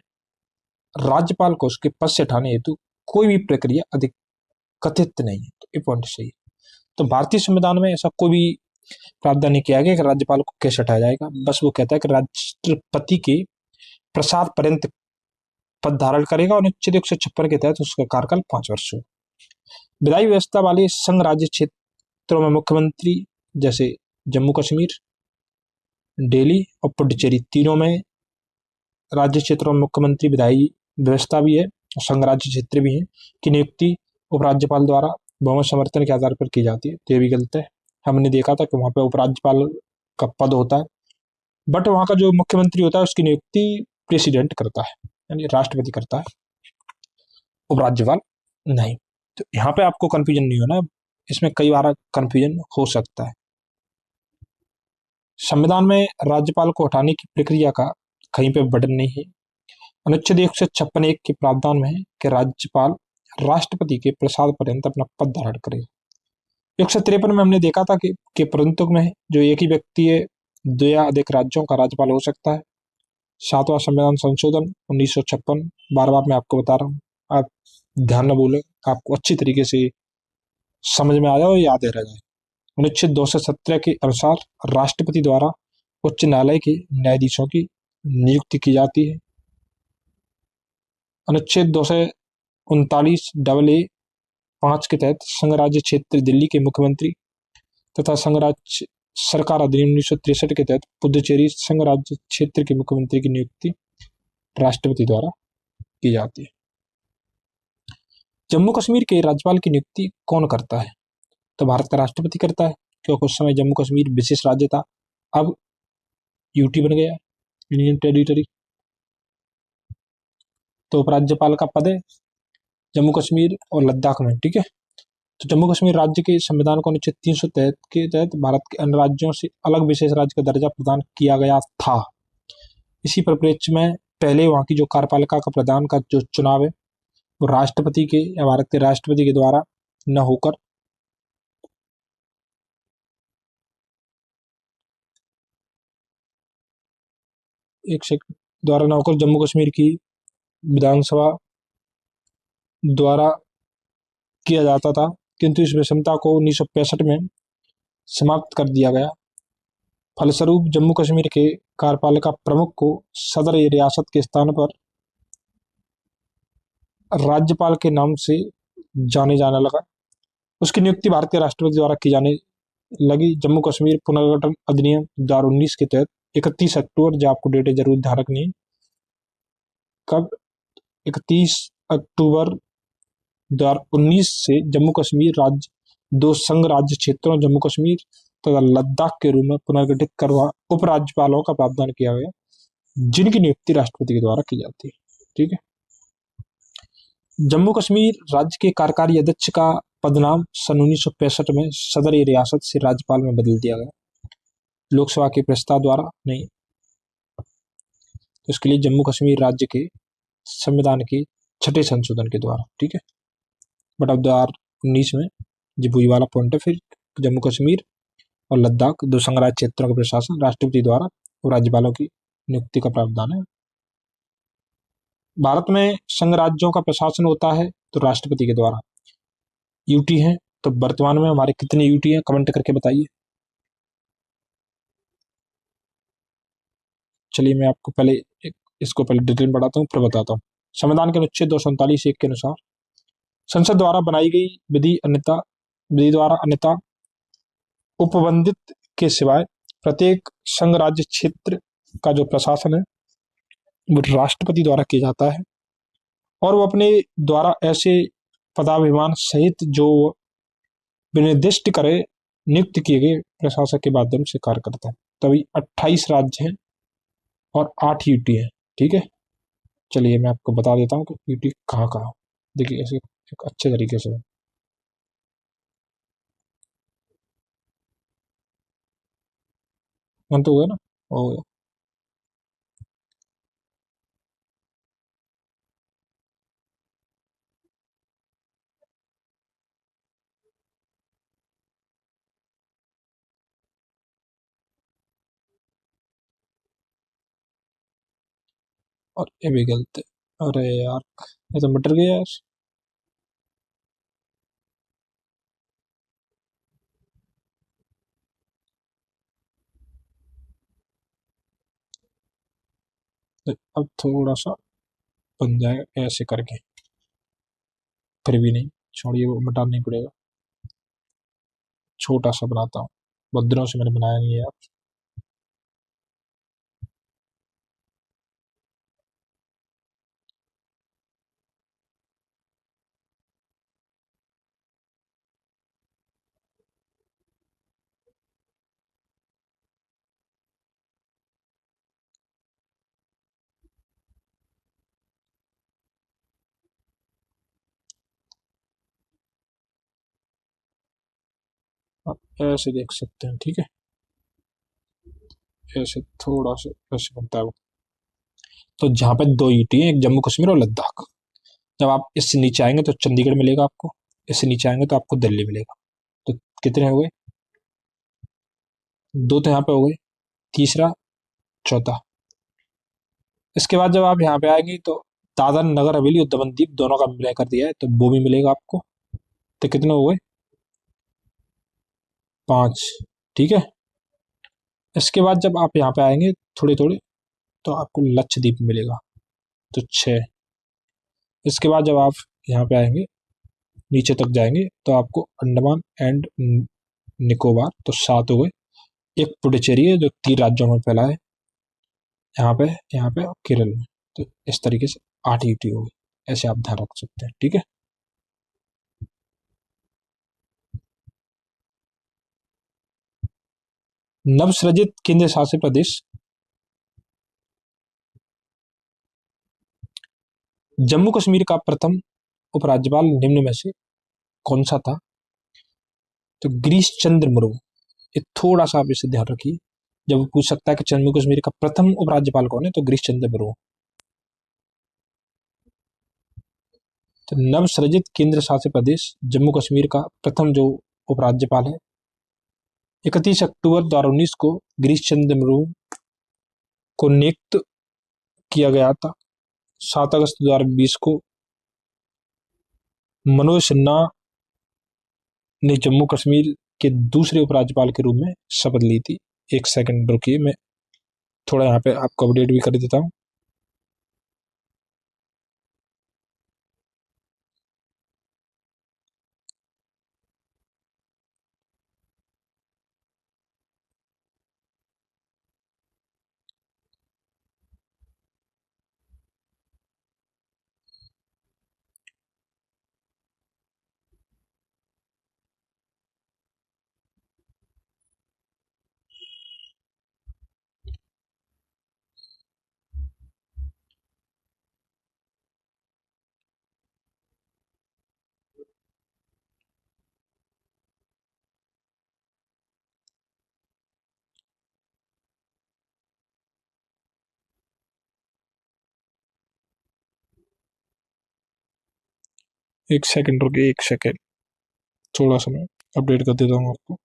राज्यपाल को उसके पद से हटाने हेतु कोई भी प्रक्रिया अधिक कथित नहीं है, तो ये पॉइंट सही है। तो भारतीय संविधान में ऐसा कोई भी प्रावधान नहीं किया गया कि राज्यपाल को कैसे हटाया जाएगा। बस वो कहता है कि राष्ट्रपति के प्रसाद पर्यंत पद धारण करेगा और अनुच्छेद 156 के तहत उसका कार्यकाल 5 वर्ष हो। विधायी व्यवस्था वाले संघ राज्य क्षेत्रों में मुख्यमंत्री, जैसे जम्मू कश्मीर, दिल्ली और पुडुचेरी, तीनों में राज्य क्षेत्रों में मुख्यमंत्री विधायी व्यवस्था भी है और संघ राज्य क्षेत्र भी है कि नियुक्ति उपराज्यपाल द्वारा बहुमत समर्थन के आधार पर की जाती है। तो ये भी गलत है। हमने देखा था कि वहां पर उपराज्यपाल का पद होता है, बट वहां का जो मुख्यमंत्री होता है उसकी नियुक्ति प्रेसिडेंट करता है, यानी राष्ट्रपति करता है, उपराज्यपाल नहीं। तो यहाँ पे आपको कंफ्यूजन नहीं होना, इसमें कई बार कंफ्यूजन हो सकता है। संविधान में राज्यपाल को हटाने की प्रक्रिया का कहीं पे वर्णन नहीं है। अनुच्छेद 156 के प्रावधान में है कि राज्यपाल राष्ट्रपति के प्रसाद पर्यंत अपना पद धारण करेगा। 153 में हमने देखा था कि परंतु में जो एक ही व्यक्ति है दो या अधिक राज्यों का राज्यपाल हो सकता है। 7वां संविधान संशोधन 1956, बार बार मैं आपको बता रहा हूँ, आप ध्यान न भूलें, आपको अच्छी तरीके से समझ में आ जाए और याद रह जाए। अनुच्छेद 217 के अनुसार राष्ट्रपति द्वारा उच्च न्यायालय के न्यायाधीशों की नियुक्ति की जाती है। अनुच्छेद 239 AA5 के तहत संघ राज्य क्षेत्र दिल्ली के मुख्यमंत्री तथा संघ राज्य सरकार अधिनियम 1963 के तहत पुडुचेरी संघ राज्य क्षेत्र के मुख्यमंत्री की नियुक्ति राष्ट्रपति द्वारा की जाती है। जम्मू कश्मीर के राज्यपाल की नियुक्ति कौन करता है? तो भारत का राष्ट्रपति करता है, क्योंकि उस समय जम्मू कश्मीर विशेष राज्य था, अब यूटी बन गया, यूनियन टेरिटरी। तो उपराज्यपाल का पद है जम्मू कश्मीर और लद्दाख में। ठीक है, तो जम्मू कश्मीर राज्य के संविधान को अनुच्छेद 300 के तहत भारत के अन्य राज्यों से अलग विशेष राज्य का दर्जा प्रदान किया गया था। इसी परिप्रेक्ष्य में पहले वहाँ की जो कार्यपालिका का प्रधान का जो चुनाव है वो राष्ट्रपति के या भारत के राष्ट्रपति के द्वारा न होकर एक सेकंड, द्वारा न होकर जम्मू कश्मीर की विधानसभा द्वारा किया जाता था, किंतु इस विषमता को 1965 में समाप्त कर दिया गया। फलस्वरूप जम्मू कश्मीर के कार्यपालिका प्रमुख को सदर रियासत के स्थान पर राज्यपाल के नाम से जाने जाने लगा। उसकी नियुक्ति भारतीय राष्ट्रपति द्वारा की जाने लगी। जम्मू कश्मीर पुनर्गठन अधिनियम 2019 के तहत 31 अक्टूबर, जो आपको डेट जरूर ध्यान रखनी है, कब 31 अक्टूबर 2019 से जम्मू कश्मीर राज्य दो संघ राज्य क्षेत्रों जम्मू कश्मीर तथा लद्दाख के रूप में पुनर्गठित करवा उपराज्यपालों का प्रावधान किया गया, जिनकी नियुक्ति राष्ट्रपति के द्वारा की जाती है। ठीक है। जम्मू कश्मीर राज्य के कार्यकारी अध्यक्ष का पदनाम सन 1965 में सदर रियासत से राज्यपाल में बदल दिया गया, लोकसभा के प्रस्ताव द्वारा नहीं। तो इसके लिए जम्मू कश्मीर राज्य के संविधान के 6ठे संशोधन के द्वारा। ठीक है। बट अब 2019 में जो वही वाला पॉइंट है, फिर जम्मू कश्मीर और लद्दाख दो संघ राज्य क्षेत्रों का प्रशासन राष्ट्रपति द्वारा और राज्यपालों की नियुक्ति का प्रावधान है। भारत में संघ राज्यों का प्रशासन होता है तो राष्ट्रपति के द्वारा। यूटी है तो वर्तमान में हमारे कितने यूटी हैं, कमेंट करके बताइए। चलिए मैं आपको पहले इसको पहले डिटेल में बताता हूँ, फिर बताता हूँ। संविधान के अनुच्छेद 239(1) के अनुसार संसद द्वारा बनाई गई विधि द्वारा अन्यथा उपबंधित के सिवाय प्रत्येक संघ राज्य क्षेत्र का जो प्रशासन है वो राष्ट्रपति द्वारा किया जाता है, और वो अपने द्वारा ऐसे पदाभिमान सहित जो विनिर्दिष्ट करे नियुक्त किए गए प्रशासक के माध्यम से कार्य करता है। तभी 28 राज्य हैं और 8 यूटी है। ठीक है। चलिए मैं आपको बता देता हूँ कि यूटी कहाँ कहाँ। देखिए ऐसे एक अच्छे तरीके से मन तो हुआ ना, हो गया। और ये भी गलत है। अरे यार ये तो मटर गया यार। अब थोड़ा सा बन जाएगा ऐसे करके, फिर भी नहीं, छोड़िए वो मिटाना नहीं पड़ेगा। छोटा सा बनाता हूँ, बहुत दिनों से मैंने बनाया नहीं है यार। आप ऐसे देख सकते हैं। ठीक है। ऐसे थोड़ा सा ऐसे बनता है वो। तो जहाँ पे दो यूटी है, एक जम्मू कश्मीर और लद्दाख। जब आप इससे नीचे आएंगे तो चंडीगढ़ मिलेगा आपको, इससे नीचे आएंगे तो आपको दिल्ली मिलेगा। तो कितने हो गए? दो तो यहाँ पे हो गए, तीसरा, चौथा। इसके बाद जब आप यहाँ पे आएंगे तो दादर नगर हवेली और दमन दीव दोनों का मिला कर दिया है, तो वो भी मिलेगा आपको। तो कितने हो गए? 5। ठीक है। इसके बाद जब आप यहाँ पे आएंगे थोड़े थोड़े तो आपको लक्षद्वीप मिलेगा, तो 6। इसके बाद जब आप यहाँ पे आएंगे नीचे तक जाएंगे तो आपको अंडमान एंड निकोबार, तो 7 हो गए। एक पुडुचेरी है जो 3 राज्यों में फैला है, यहाँ पे और केरल में। तो इस तरीके से 8 यूटी हो गई। ऐसे आप ध्यान रख सकते हैं। ठीक है। नवसृजित केंद्र शासित प्रदेश जम्मू कश्मीर का प्रथम उपराज्यपाल निम्न में से कौन सा था? तो गिरीश चंद्र मुर्मू। ये थोड़ा सा आप इसे ध्यान रखिए, जब वो पूछ सकता है कि जम्मू कश्मीर का प्रथम उपराज्यपाल कौन है, तो गिरीश चंद्र मुर्मू। तो नवसृजित केंद्र शासित प्रदेश जम्मू कश्मीर का प्रथम जो उपराज्यपाल है 31 अक्टूबर 2019 को गिरीश चंद्र मुर्मू को नियुक्त किया गया था। 7 अगस्त 2020 को मनोज सिन्हा ने जम्मू कश्मीर के दूसरे उपराज्यपाल के रूप में शपथ ली थी। एक सेकंड रुकिए, मैं थोड़ा यहाँ पे आपको अपडेट भी कर देता हूँ। एक सेकंड रुकिए, एक सेकंड, थोड़ा सा मैं अपडेट कर देता हूँ आपको।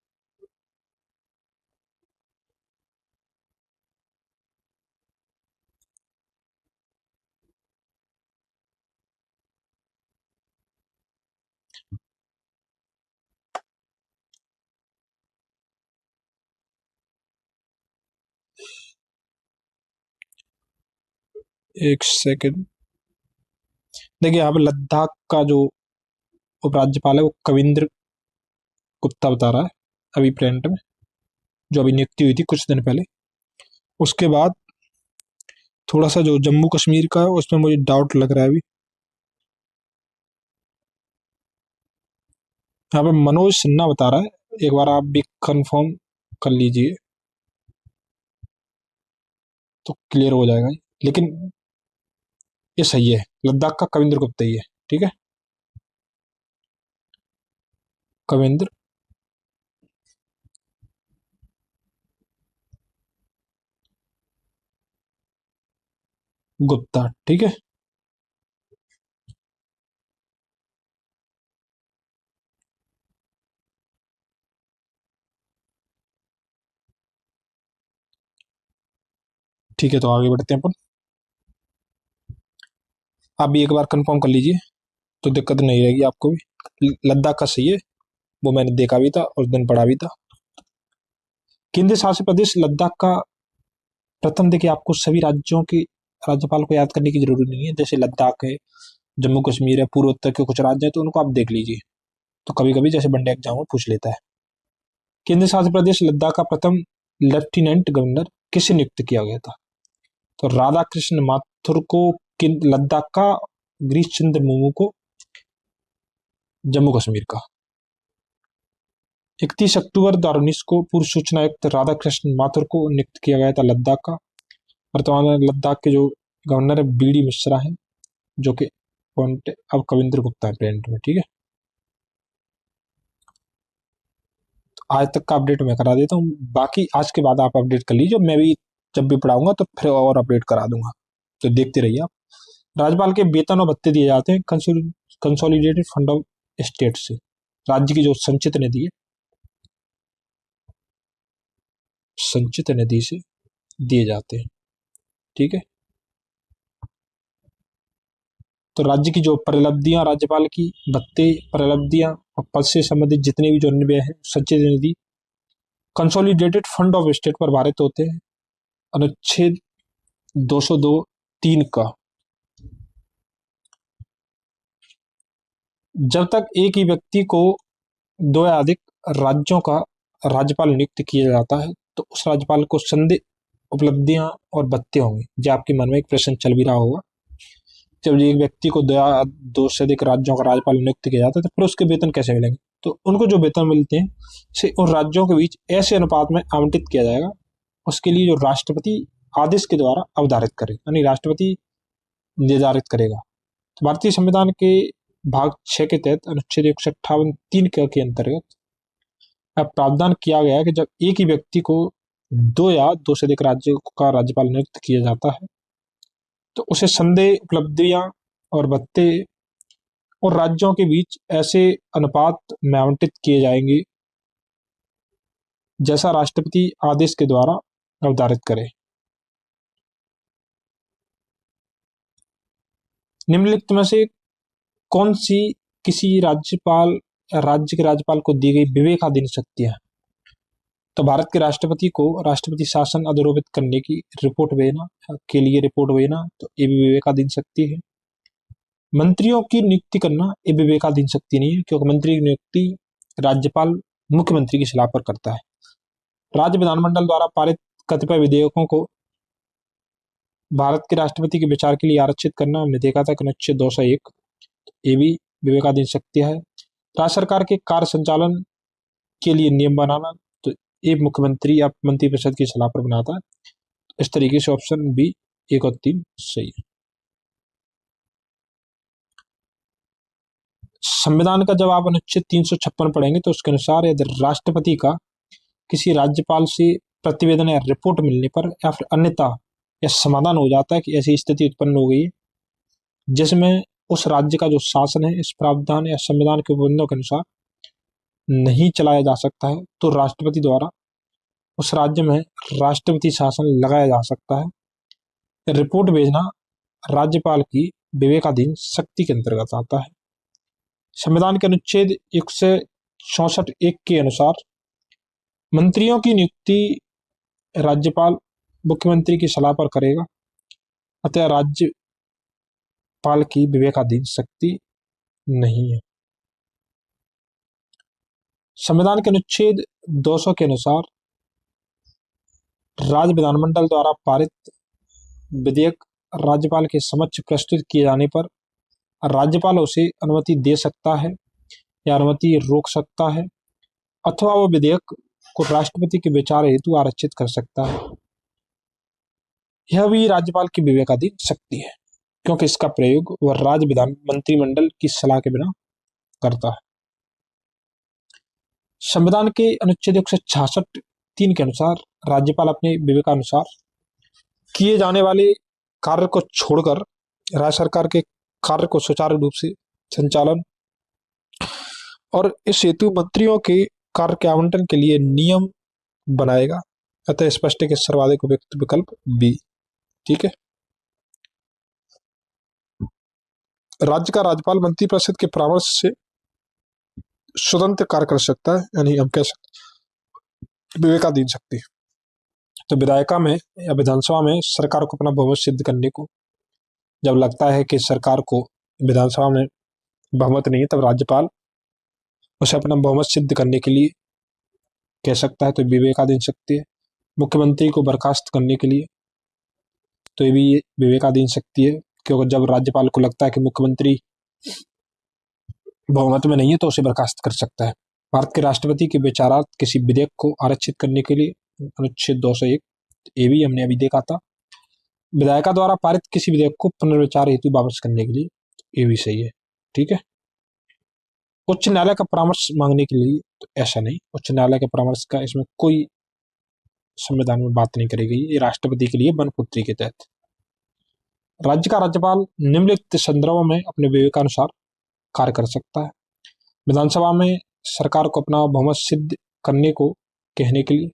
एक सेकंड, देखिए यहाँ पे लद्दाख का जो उपराज्यपाल है वो कविंद्र गुप्ता बता रहा है अभी प्रेजेंट में, जो अभी नियुक्ति हुई थी कुछ दिन पहले। उसके बाद थोड़ा सा जो जम्मू कश्मीर का है उसमें मुझे डाउट लग रहा है अभी। यहाँ पे मनोज सिन्हा बता रहा है, एक बार आप भी कंफर्म कर लीजिए तो क्लियर हो जाएगा। लेकिन ये सही है, लद्दाख का कविंद्र गुप्ता ही है, ठीक है, कविंद्र गुप्ता, ठीक है। ठीक है, तो आगे बढ़ते हैं अपन। आप भी एक बार कंफर्म कर लीजिए तो दिक्कत नहीं रहेगी आपको भी। लद्दाख का सही है, वो मैंने देखा भी था उस दिन, पढ़ा भी था। केंद्र शासित प्रदेश लद्दाख का प्रथम, देखिए आपको सभी राज्यों के राज्यपाल को याद करने की जरूरत नहीं है। जैसे लद्दाख है, जम्मू कश्मीर है, पूर्वोत्तर के कुछ राज्य हैं तो उनको आप देख लीजिए, तो कभी कभी जैसे वनडे एग्जाम में पूछ लेता है। केंद्र शासित प्रदेश लद्दाख का प्रथम लेफ्टिनेंट गवर्नर किसे नियुक्त किया गया था? तो राधा कृष्ण माथुर को लद्दाख का, गिरीश चंद्र मुर्मू को जम्मू कश्मीर का। 31 अक्टूबर 2019 को पूर्व सूचना आयुक्त राधा कृष्ण माथुर को नियुक्त किया गया था लद्दाख का। वर्तमान में लद्दाख के जो गवर्नर है बीडी मिश्रा है, जो कि पॉइंट अब कविंद्र गुप्ता है प्रेजेंट में, ठीक है। आज तक का अपडेट मैं करा देता हूँ, बाकी आज के बाद आप अपडेट कर लीजिए, मैं भी जब भी पढ़ाऊंगा तो फिर और अपडेट करा दूंगा, तो देखते रहिए आप। राज्यपाल के वेतन और भत्ते दिए जाते हैं कंसोलिडेटेड फंड ऑफ स्टेट से, राज्य की जो संचित निधि है, संचित निधि से दिए जाते हैं, ठीक है। तो राज्य की जो परिलब्धियां, राज्यपाल की भत्ते, परिलब्धियां और पद से संबंधित जितने भी जो अन्य है, संचित निधि कंसोलिडेटेड फंड ऑफ स्टेट पर भारित होते हैं। अनुच्छेद 202(3) का, जब तक एक ही व्यक्ति को दो या अधिक राज्यों का राज्यपाल नियुक्त किया जाता है तो उस राज्यपाल को संदेह उपलब्धियां और भत्ते होंगे। जो आपके मन में एक प्रश्न चल भी रहा होगा, जब एक व्यक्ति को दो से अधिक राज्यों का राज्यपाल नियुक्त किया जाता है तो फिर उसके वेतन कैसे मिलेंगे? तो उनको जो वेतन मिलते हैं से उन राज्यों के बीच ऐसे अनुपात में आवंटित किया जाएगा, उसके लिए जो राष्ट्रपति आदेश के द्वारा अवधारित करे, यानी राष्ट्रपति निर्धारित करेगा। तो भारतीय संविधान के भाग 6 के तहत अनुच्छेद 158(3) के अंतर्गत प्रावधान किया गया है कि जब एक ही व्यक्ति को दो या दो से अधिक राज्यों का राज्यपाल नियुक्त किया जाता है तो उसे संदेह उपलब्धियां और भत्ते और राज्यों के बीच ऐसे अनुपात में आवंटित किए जाएंगे जैसा राष्ट्रपति आदेश के द्वारा अवधारित करे। निम्नलिखित में से कौन सी किसी राज्य के राज्यपाल को दी गई विवेकाधीन शक्तियां? तो भारत के राष्ट्रपति को राष्ट्रपति शासन अधिरोपित करने की रिपोर्ट भेजना के लिए रिपोर्ट भेजना, तो ये भी विवेकाधीन शक्ति है। मंत्रियों की नियुक्ति करना ये विवेकाधीन शक्ति नहीं है, क्योंकि मंत्री की नियुक्ति राज्यपाल मुख्यमंत्री की सलाह पर करता है। राज्य विधानमंडल द्वारा पारित कतिपय विधेयकों को भारत के राष्ट्रपति के विचार के लिए आरक्षित करना, हमने देखा था कि अनुच्छेद 201, ये भी विवेकाधीन शक्ति है। राज्य सरकार के कार्य संचालन के लिए नियम बनाना, तो ये मुख्यमंत्री या मंत्रिपरिषद की सलाह पर बनाता है। इस तरीके से ऑप्शन बी 1 और 3 सही है। संविधान का जब आप अनुच्छेद 356 पढ़ेंगे तो उसके अनुसार यदि राष्ट्रपति का किसी राज्यपाल से प्रतिवेदन या रिपोर्ट मिलने पर या फिर अन्यथा या समाधान हो जाता है कि ऐसी स्थिति उत्पन्न हो गई है जिसमें उस राज्य का जो शासन है इस प्रावधान या संविधान के उपबंधों के अनुसार नहीं चलाया जा सकता है, तो राष्ट्रपति द्वारा उस राज्य में राष्ट्रपति शासन लगाया जा सकता है। रिपोर्ट भेजना राज्यपाल की विवेकाधीन शक्ति के अंतर्गत आता है। संविधान के अनुच्छेद 164(1) के अनुसार मंत्रियों की नियुक्ति राज्यपाल मुख्यमंत्री की सलाह पर करेगा, अतः राज्यपाल की विवेकाधीन शक्ति नहीं है। संविधान के अनुच्छेद 200 के अनुसार राज्य विधानमंडल द्वारा पारित विधेयक राज्यपाल के समक्ष प्रस्तुत किए जाने पर राज्यपाल उसे अनुमति दे सकता है या अनुमति रोक सकता है, अथवा वो विधेयक को राष्ट्रपति के विचार हेतु आरक्षित कर सकता है। यह भी राज्यपाल की विवेकाधीन शक्ति है, क्योंकि इसका प्रयोग वह राज्य विधान मंत्रिमंडल की सलाह के बिना करता है। संविधान के अनुच्छेद 166(3) के अनुसार राज्यपाल अपने विवेकानुसार किए जाने वाले कार्य को छोड़कर राज्य सरकार के कार्य को सुचारू रूप से संचालन और इस हेतु मंत्रियों के कार्य के आवंटन के लिए नियम बनाएगा, अतः स्पष्ट है कि सर्वाधिक उपयुक्त विकल्प बी। ठीक है। राज्य का राज्यपाल मंत्रिपरिषद के परामर्श से स्वतंत्र कार्य कर सकता है, यानी हम कह सकते विवेकाधीन शक्ति। तो विधायिका में या विधानसभा में सरकार को अपना बहुमत सिद्ध करने को जब लगता है कि सरकार को विधानसभा में बहुमत नहीं है, तब राज्यपाल उसे अपना बहुमत सिद्ध करने के लिए कह सकता है, तो विवेकाधीन शक्ति है। मुख्यमंत्री को बर्खास्त करने के लिए, तो ये भी विवेकाधीन शक्ति है, क्योंकि जब राज्यपाल को लगता है कि मुख्यमंत्री बहुमत में नहीं है तो उसे बर्खास्त कर सकता है। भारत के राष्ट्रपति के विचारार्थ किसी विधेयक को आरक्षित करने के लिए अनुच्छेद 201, ये भी हमने अभी देखा था। विधायिका द्वारा पारित किसी विधेयक को पुनर्विचार हेतु वापस करने के लिए, ये भी सही है। ठीक है। उच्च न्यायालय का परामर्श मांगने के लिए, तो ऐसा नहीं, उच्च न्यायालय के परामर्श का इसमें कोई संविधान में बात नहीं करी गई। ये राष्ट्रपति के लिए बनपुत्री के तहत। राज्य का राज्यपाल निम्नलिखित संदर्भों में अपने विवेकानुसार कार्य कर सकता है। विधानसभा में सरकार को अपना बहुमत सिद्ध करने को कहने के लिए,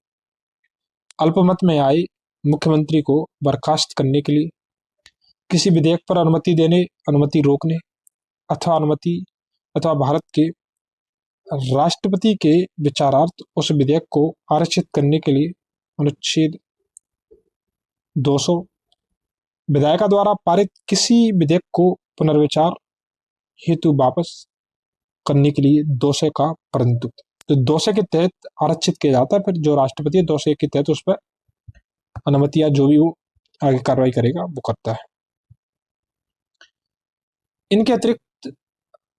अल्पमत में आए मुख्यमंत्री को बर्खास्त करने के लिए, किसी विधेयक पर अनुमति देने, अनुमति रोकने अथवा भारत के राष्ट्रपति के विचारार्थ उस विधेयक को आरक्षित करने के लिए अनुच्छेद 200। विधायिका द्वारा पारित किसी विधेयक को पुनर्विचार हेतु वापस करने के लिए 200 का परंतु, तो 200 के तहत आरक्षित किया जाता है। फिर जो राष्ट्रपति है 200 के तहत उस पर अनुमति या जो भी वो आगे कार्रवाई करेगा वो करता है। इनके अतिरिक्त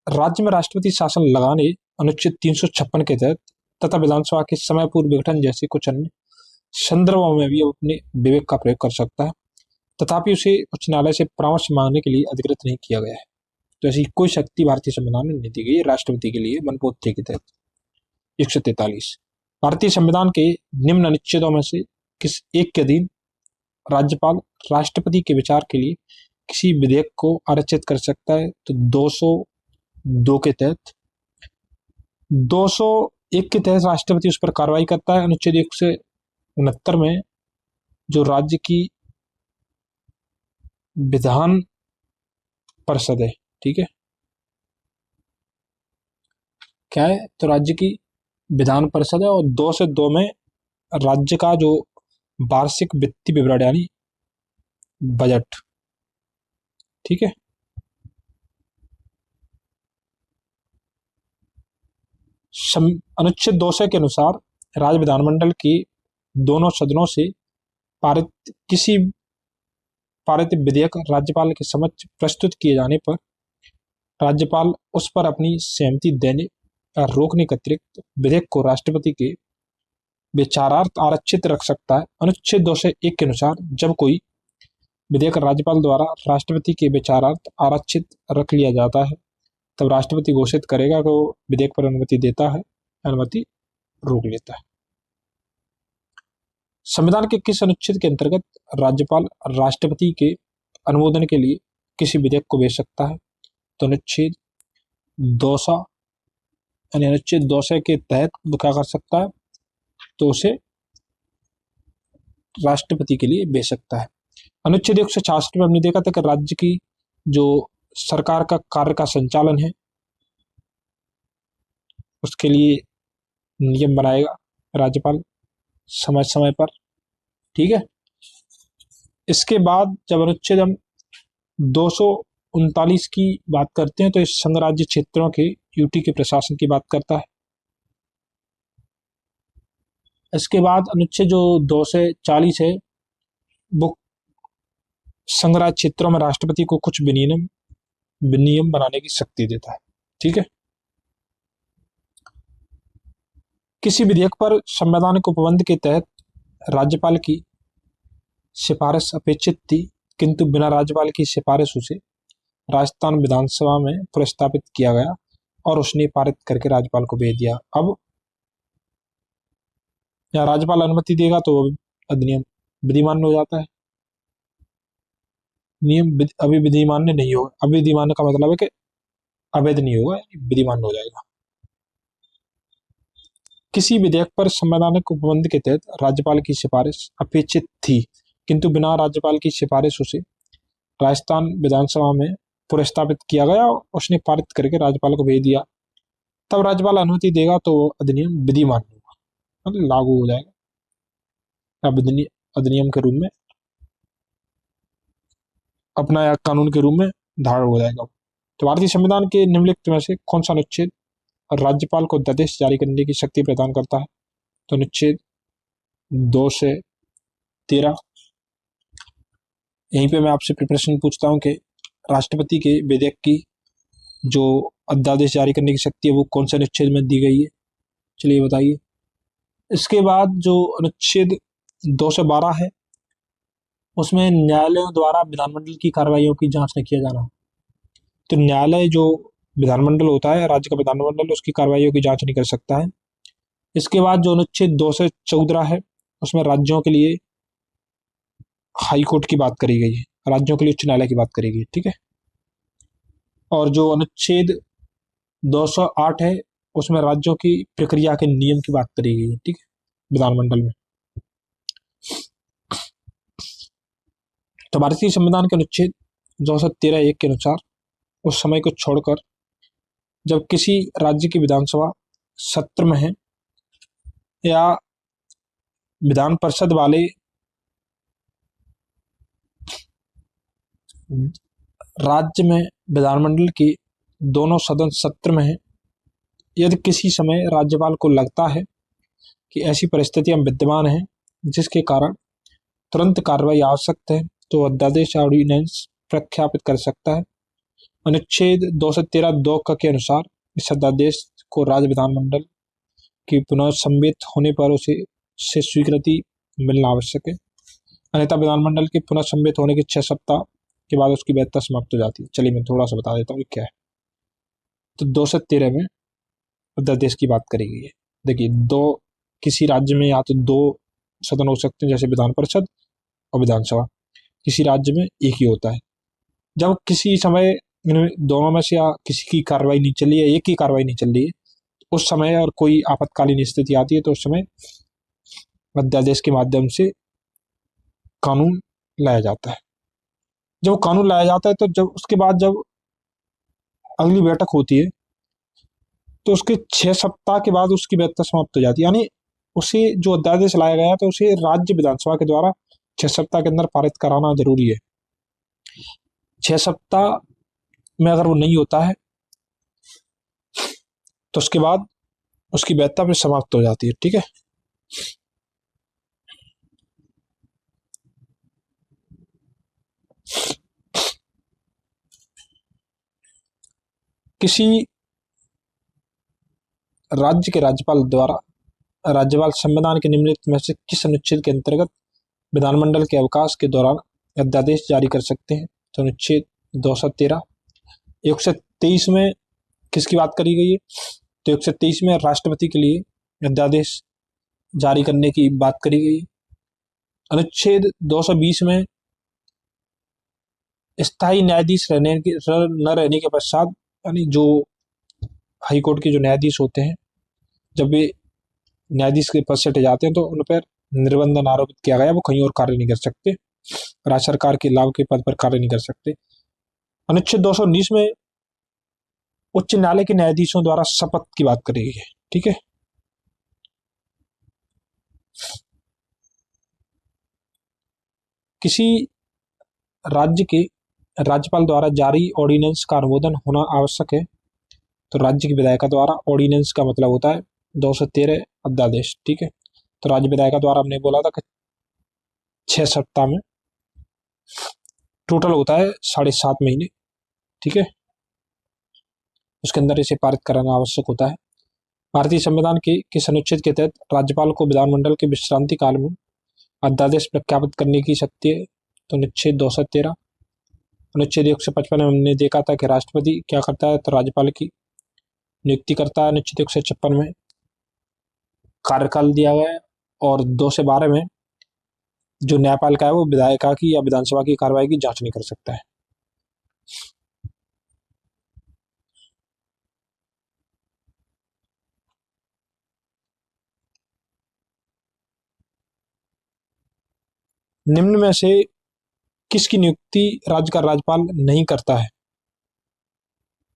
राज्य में राष्ट्रपति शासन लगाने अनुच्छेद 356 के तहत तथा विधानसभा के समय पूर्व विघटन जैसे कुछ अन्य संदर्भों में भी अपने विवेक का प्रयोग कर सकता है, तथापि उसे उच्च न्यायालय से परामर्श मांगने के लिए अधिकृत नहीं किया गया है। तो ऐसी कोई शक्ति भारतीय संविधान में नहीं दी गई राष्ट्रपति के लिए बनपोत्री के तहत। 143 भारतीय संविधान के निम्न अनुच्छेदों में से किस एक के अधीन राज्यपाल राष्ट्रपति के विचार के लिए किसी विधेयक को आरक्षित कर सकता है? तो 202 के तहत। 201 के तहत राष्ट्रपति उस पर कार्रवाई करता है। अनुच्छेद 169 में जो राज्य की विधान परिषद है। ठीक है, क्या है, तो राज्य की विधान परिषद है, और 2 में राज्य का जो वार्षिक वित्तीय विवरण यानी बजट। ठीक है, अनुच्छेद 200 के अनुसार राज्य विधानमंडल की दोनों सदनों से पारित किसी पारित विधेयक राज्यपाल के समक्ष प्रस्तुत किए जाने पर राज्यपाल उस पर अपनी सहमति देने या रोकने के अतिरिक्त विधेयक को राष्ट्रपति के विचारार्थ आरक्षित रख सकता है। अनुच्छेद 201 के अनुसार जब कोई विधेयक राज्यपाल द्वारा राष्ट्रपति के विचारार्थ आरक्षित रख लिया जाता है, तब राष्ट्रपति घोषित करेगा कि वो विधेयक पर अनुमति देता है, अनुमति रोक लेता है। संविधान के किस अनुच्छेद के अंतर्गत राज्यपाल राष्ट्रपति के अनुमोदन के लिए किसी विधेयक को भेज सकता है? तो अनुच्छेद 200 यानी अनुच्छेद 200 के तहत वो क्या कर सकता है, तो उसे राष्ट्रपति के लिए भेज सकता है। अनुच्छेद 166 में हमने देखा था कि राज्य की जो सरकार का कार्य का संचालन है उसके लिए नियम बनाएगा राज्यपाल समय समय पर। ठीक है, इसके बाद जब अनुच्छेद हम 239 की बात करते हैं तो इस संघ राज्य क्षेत्रों के यूटी के प्रशासन की बात करता है। इसके बाद अनुच्छेद जो 240 है वो संघ राज्य क्षेत्रों में राष्ट्रपति को कुछ विनियम बनाने की शक्ति देता है। ठीक है, किसी विधेयक पर संवैधानिक उपबंध के तहत राज्यपाल की सिफारिश अपेक्षित थी, किंतु बिना राज्यपाल की सिफारिश उसे राजस्थान विधानसभा में प्रस्तावित किया गया और उसने पारित करके राज्यपाल को भेज दिया। अब या राज्यपाल अनुमति देगा तो अधिनियम विधिमान्य हो जाता है। नियम अभी विधिमान्य नहीं होगा, अभी विधिमान्य का मतलब है कि अवैध नहीं होगा, विधिमान्य हो जाएगा। किसी विधेयक पर संवैधानिक उपबंध के तहत राज्यपाल की सिफारिश अपेक्षित थी, किंतु बिना राज्यपाल की सिफारिश उसे राजस्थान विधानसभा में प्रस्तावित किया गया और उसने पारित करके राज्यपाल को भेज दिया, तब राज्यपाल अनुमति देगा तो अधिनियम विधिमान्य होगा, मतलब लागू हो जाएगा, अधिनियम के रूप में अपना या कानून के रूप में धारण हो जाएगा। तो भारतीय संविधान के निम्नलिखित में से कौन सा अनुच्छेद राज्यपाल को अध्यादेश जारी करने की शक्ति प्रदान करता है? तो अनुच्छेद 2 से 13। यहीं पे मैं आपसे प्रिपरेशन पूछता हूँ कि राष्ट्रपति के विधेयक की जो अध्यादेश जारी करने की शक्ति है वो कौन से अनुच्छेद में दी गई है, चलिए बताइए। इसके बाद जो अनुच्छेद 2 से 12 है उसमें न्यायालयों द्वारा विधानमंडल की कार्रवाइयों की जांच न किया जाना। तो न्यायालय जो विधानमंडल होता है, राज्य का विधानमंडल, उसकी कार्रवाइयों की जांच नहीं कर सकता है। इसके बाद जो अनुच्छेद 2 से 14 है उसमें राज्यों के लिए हाई कोर्ट की बात करी गई है, राज्यों के लिए उच्च न्यायालय की बात करी गई। ठीक है, और जो अनुच्छेद 208 है उसमें राज्यों की प्रक्रिया के नियम की बात करी गई है। ठीक है, विधानमंडल में। तो भारतीय संविधान के अनुच्छेद 213(1) के अनुसार उस समय को छोड़कर जब किसी राज्य की विधानसभा सत्र में है या विधान परिषद वाले राज्य में विधानमंडल के दोनों सदन सत्र में है, यदि किसी समय राज्यपाल को लगता है कि ऐसी परिस्थितियां विद्यमान हैं जिसके कारण तुरंत कार्रवाई आवश्यक है तो अध्यादेश ऑर्डिनेंस प्रख्यापित कर सकता है। अनुच्छेद 213(2) के अनुसार इस अध्यादेश को राज्य विधानमंडल की पुनः संबित होने पर उसे से स्वीकृति मिलना आवश्यक है, अन्यथा विधानमंडल के पुनः संबित होने के 6 सप्ताह के बाद उसकी वैधता समाप्त हो जाती है। चलिए मैं थोड़ा सा बता देता हूँ क्या है। तो 213 में अध्यादेश की बात करी गई है। देखिए, किसी राज्य में या तो 2 सदन हो सकते हैं जैसे विधान परिषद और विधानसभा, किसी राज्य में एक ही होता है। जब किसी समय दोनों में से या किसी की कार्रवाई नहीं चल रही है, एक ही कार्रवाई नहीं चल रही है, उस समय और कोई आपातकालीन स्थिति आती है तो उस समय अध्यादेश के माध्यम से कानून लाया जाता है। जब कानून लाया जाता है तो जब उसके बाद जब अगली बैठक होती है तो उसके 6 सप्ताह के बाद उसकी वैधता समाप्त हो जाती है। यानी उसे जो अध्यादेश लाया गया तो उसे राज्य विधानसभा के द्वारा 6 सप्ताह के अंदर पारित कराना जरूरी है। 6 सप्ताह में अगर वो नहीं होता है तो उसके बाद उसकी वैधता भी समाप्त हो जाती है। ठीक है, किसी राज्य के राज्यपाल द्वारा राज्यपाल संविधान के निम्नलिखित में से किस अनुच्छेद के अंतर्गत विधानमंडल के अवकाश के दौरान अध्यादेश जारी कर सकते हैं? तो अनुच्छेद 213। 123 में किसकी बात करी गई है? तो 123 में राष्ट्रपति के लिए अध्यादेश जारी करने की बात करी गई है। अनुच्छेद 220 में स्थायी न्यायाधीश न रहने के पश्चात, यानी जो हाईकोर्ट के जो न्यायाधीश होते हैं, जब वे न्यायाधीश के पद से हटे जाते हैं तो उन पर निर्बंधन आरोपित किया गया, वो कहीं और कार्य नहीं कर सकते, राज्य सरकार के लाभ के पद पर कार्य नहीं कर सकते। अनुच्छेद 219 में उच्च न्यायालय के न्यायाधीशों द्वारा शपथ की बात करी गई है। ठीक है, किसी राज्य के राज्यपाल द्वारा जारी ऑर्डिनेंस का अनुमोदन होना आवश्यक है? तो राज्य की विधायिका द्वारा। ऑर्डिनेंस का मतलब होता है 213 अध्यादेश। ठीक है, तो राज्य विधायिका द्वारा हमने बोला था कि 6 सप्ताह में टोटल होता है 7.5 महीने। ठीक है, उसके अंदर इसे पारित कराना आवश्यक होता है। भारतीय संविधान के किस अनुच्छेद के तहत राज्यपाल को विधानमंडल के विश्रांति काल में अध्यादेश प्रख्यापित करने की शक्ति है? तो अनुच्छेद 213। अनुच्छेद 155 में हमने देखा था कि राष्ट्रपति क्या करता है, तो राज्यपाल की नियुक्ति करता है। अनुच्छेद 156 में कार्यकाल दिया गया है, और 2 से 12 में जो न्यायपालिका है वो विधायिका की या विधानसभा की कार्रवाई की जांच नहीं कर सकता है। निम्न में से किसकी नियुक्ति राज्य का राज्यपाल नहीं करता है?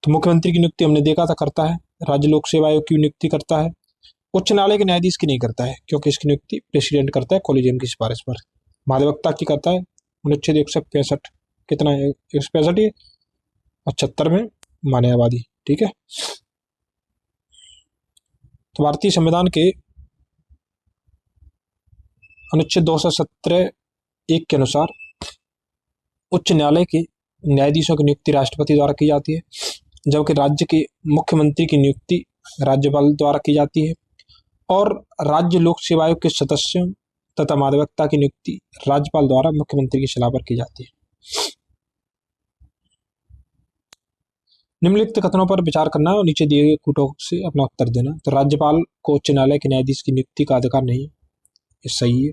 तो मुख्यमंत्री की नियुक्ति हमने देखा था करता है, राज्य लोक सेवा आयोग की नियुक्ति करता है, उच्च न्यायालय के न्यायाधीश की नहीं करता है क्योंकि इसकी नियुक्ति प्रेसिडेंट करता है कॉलेजियम की सिफारिश पर। महाधिवक्ता की करता है अनुच्छेद 165। कितना है? 165 है, और 76 में मान्यवादी। ठीक है, तो भारतीय संविधान के अनुच्छेद 217 1 के अनुसार उच्च न्यायालय के न्यायाधीशों की नियुक्ति राष्ट्रपति द्वारा की जाती है, जबकि राज्य के मुख्यमंत्री की नियुक्ति राज्यपाल द्वारा की जाती है, और राज्य लोक सेवा आयोग के सदस्यों तथा महाधिवक्ता की नियुक्ति राज्यपाल द्वारा मुख्यमंत्री की सलाह पर की जाती है। निम्नलिखित कथनों पर विचार करना है और नीचे दिए गए कूटों से अपना उत्तर देना। तो राज्यपाल को उच्च न्यायालय के न्यायाधीश की नियुक्ति का अधिकार नहीं है, ये सही है।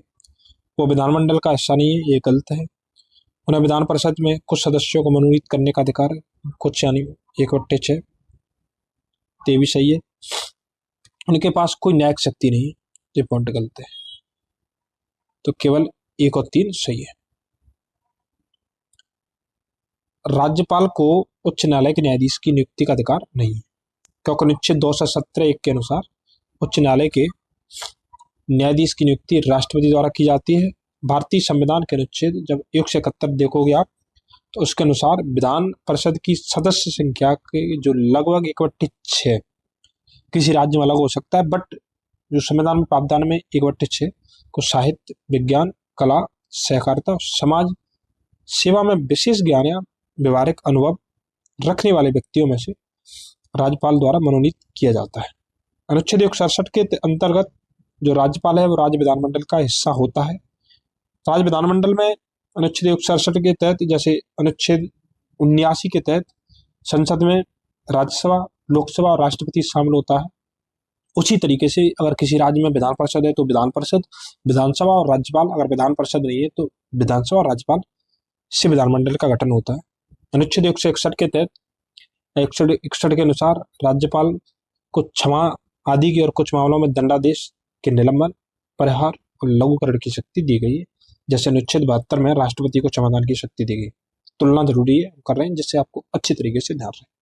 वो विधानमंडल का हिस्सा नहीं है, ये गलत है। उन्हें विधान परिषद में कुछ सदस्यों को मनोनीत करने का अधिकार है, कुछ यानी 1/6, ये भी सही है। उनके पास कोई न्यायिक शक्ति नहीं है, ये पॉइंट गलत है। तो केवल 1 और 3 सही है। राज्यपाल को उच्च न्यायालय के न्यायाधीश की नियुक्ति का अधिकार नहीं है, क्योंकि अनुच्छेद 217 1 के अनुसार उच्च न्यायालय के न्यायाधीश की नियुक्ति राष्ट्रपति द्वारा की जाती है। भारतीय संविधान के अनुच्छेद जब 171 देखोगे आप, तो उसके अनुसार विधान परिषद की सदस्य संख्या के जो लगभग 1/6 किसी राज्य में अलग हो सकता है, बट जो संविधान में प्रावधान में 1/6 को साहित्य, विज्ञान, कला, सहकारिता, समाज सेवा में विशेष ज्ञान या व्यवहारिक अनुभव रखने वाले व्यक्तियों में से राज्यपाल द्वारा मनोनीत किया जाता है। अनुच्छेद 167 के अंतर्गत जो राज्यपाल है वो राज्य विधानमंडल का हिस्सा होता है। राज्य विधानमंडल में अनुच्छेद 167 के तहत, जैसे अनुच्छेद 79 के तहत संसद में राज्यसभा, लोकसभा और राष्ट्रपति शामिल होता है, उसी तरीके से अगर किसी राज्य में विधान परिषद है तो विधान परिषद, विधानसभा और राज्यपाल, अगर विधान परिषद नहीं है तो विधानसभा और राज्यपाल से विधानमंडल का गठन होता है। अनुच्छेद 161 के तहत 161 के अनुसार राज्यपाल को क्षमा आदि की और कुछ मामलों में दंडादेश के निलंबन, परिहार और लघुकरण की शक्ति दी गई है, जैसे अनुच्छेद 72 में राष्ट्रपति को क्षमादान की शक्ति दी गई। तुलना जरूरी है कर रहे हैं जिससे आपको अच्छी तरीके से ध्यान रहे।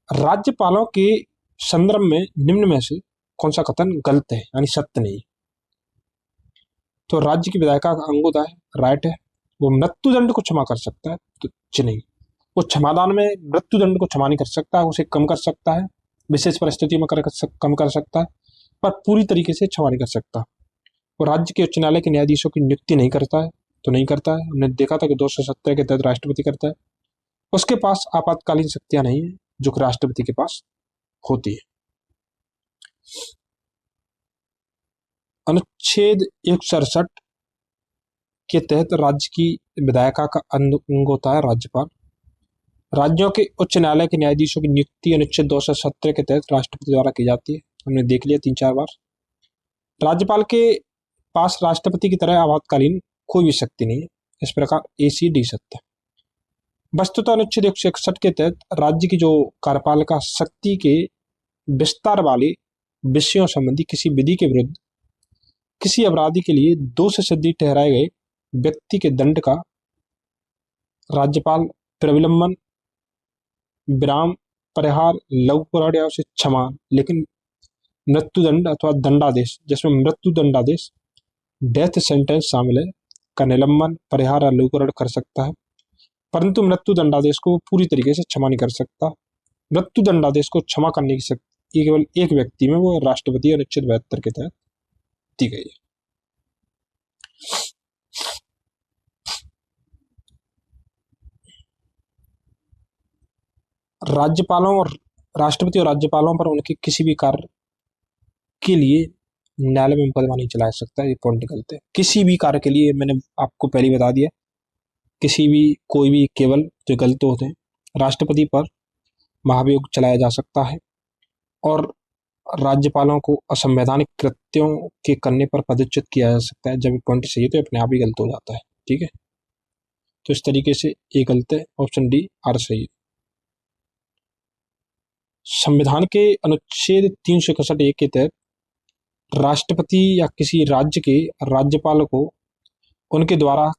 राज्यपालों के संदर्भ में निम्न में से कौन सा कथन गलत है यानी सत्य नहीं? तो राज्य की विधायिका का अंग होता है, राइट है, वो मृत्युदंड को क्षमा कर सकता है, तो नहीं, वो क्षमादान में मृत्युदंड को क्षमा नहीं कर सकता, उसे कम कर सकता है, विशेष परिस्थिति में कम कर सकता है, पर पूरी तरीके से क्षमा नहीं कर सकता। वो राज्य के उच्च न्यायालय के न्यायाधीशों की नियुक्ति नहीं करता है, तो नहीं करता है। हमने देखा था कि 270 के तहत राष्ट्रपति करता है। उसके पास आपातकालीन शक्तियां नहीं है जो कि राष्ट्रपति के पास होती है। अनुच्छेद 167 के तहत राज्य की विधायिका का अंग होता है राज्यपाल। राज्यों के उच्च न्यायालय के न्यायाधीशों की नियुक्ति अनुच्छेद 217 के तहत राष्ट्रपति द्वारा की जाती है। हमने देख लिया 3-4 बार। राज्यपाल के पास राष्ट्रपति की तरह आपातकालीन कोई भी शक्ति नहीं है। इस प्रकार ACD सत्य है। वस्तुतः अनुच्छेद 161 के तहत राज्य की जो कार्यपालिका शक्ति के विस्तार वाले विषयों संबंधी किसी विधि के विरुद्ध किसी अपराधी के लिए दोष सिद्धि ठहराए गए व्यक्ति के दंड का राज्यपाल प्रविलंबन, विराम, परिहार, लघुकरण या उसे क्षमा, लेकिन मृत्युदंड अथवा दंडादेश, जिसमें मृत्युदंडादेश डेथ सेंटेंस शामिल है, का निलंबन, परिहार या लघुकरण कर सकता है, परंतु मृत्युदंडादेश को पूरी तरीके से क्षमा नहीं कर सकता। मृत्युदंडादेश को क्षमा करने की शक्ति केवल एक व्यक्ति में, वो राष्ट्रपति अनुच्छेद 72 के तहत दी गई है। राज्यपालों और राष्ट्रपति और राज्यपालों पर उनके किसी भी कार्य के लिए न्यायालय में मुकदमा नहीं चलाया सकता। ये पॉइंट गलत है। किसी भी कार्य के लिए, मैंने आपको पहले ही बता दिया, किसी भी कोई भी, केवल जो गलत होते हैं, राष्ट्रपति पर महाभियोग चलाया जा सकता है और राज्यपालों को असंवैधानिक कृत्यों के करने पर पदच्युत किया जा सकता है। जब पॉइंट सही है तो अपने आप ही गलत हो जाता है। ठीक है, तो इस तरीके से ये गलत है। ऑप्शन डी आर सही है। संविधान के अनुच्छेद 361 के तहत राष्ट्रपति या किसी राज्य के राज्यपाल को उनके द्वारा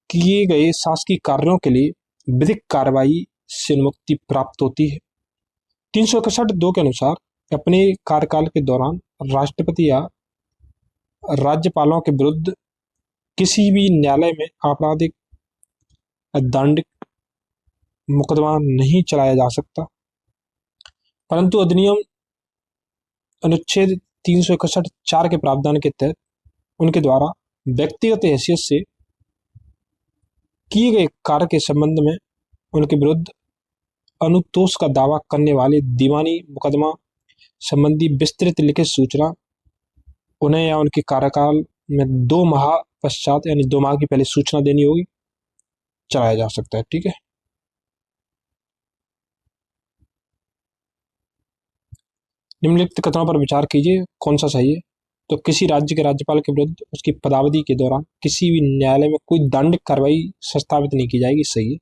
किए गए शासकीय कार्यों के लिए विधिक कार्रवाई से मुक्ति प्राप्त होती है। 361(2) के अनुसार अपने कार्यकाल के दौरान राष्ट्रपति या राज्यपालों के विरुद्ध किसी भी न्यायालय में आपराधिक दंडिक मुकदमा नहीं चलाया जा सकता, परंतु अधिनियम अनुच्छेद 361(4) के प्रावधान के तहत उनके द्वारा व्यक्तिगत हैसियत से किए गए कार्य के संबंध में उनके विरुद्ध अनुतोष का दावा करने वाले दीवानी मुकदमा संबंधी विस्तृत लिखित सूचना उन्हें या उनके कार्यकाल में 2 माह पश्चात, यानी 2 माह की पहले सूचना देनी होगी, चलाया जा सकता है। ठीक है, निम्नलिखित कथनों पर विचार कीजिए, कौन सा सही है? तो किसी राज्य के राज्यपाल के विरुद्ध उसकी पदावधि के दौरान किसी भी न्यायालय में कोई दंडिक कार्रवाई संस्थापित नहीं की जाएगी, सही है।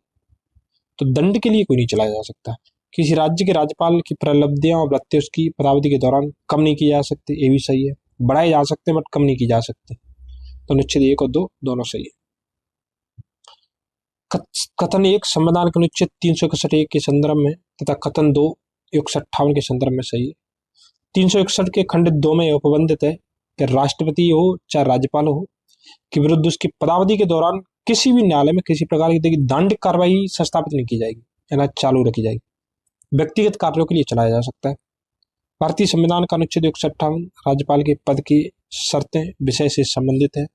तो दंड के लिए कोई नहीं चलाया जा सकता। किसी राज्य के राज्यपाल की प्रलब्धियां और भत्ते उसकी पदावधि के दौरान कम नहीं की जा सकते, ये भी सही है। बढ़ाए जा सकते बट कम नहीं की जा सकते। तो अनुच्छेद 1 और 2 दोनों सही है। कथन 1 संविधान के अनुच्छेद 361 के संदर्भ में तथा कथन 2 158 के संदर्भ में सही है। 361 के खंड 2 में उपबंधित है कि राष्ट्रपति हो चाहे राज्यपाल हो के विरुद्ध उसकी पदावधि के दौरान किसी भी न्यायालय में किसी प्रकार की दंडिक कार्रवाई संस्थापित नहीं की जाएगी, यानी चालू रखी जाएगी। व्यक्तिगत कार्यों के लिए चलाया जा सकता है। भारतीय संविधान का अनुच्छेद 158 राज्यपाल के पद की शर्तें विषय से संबंधित है।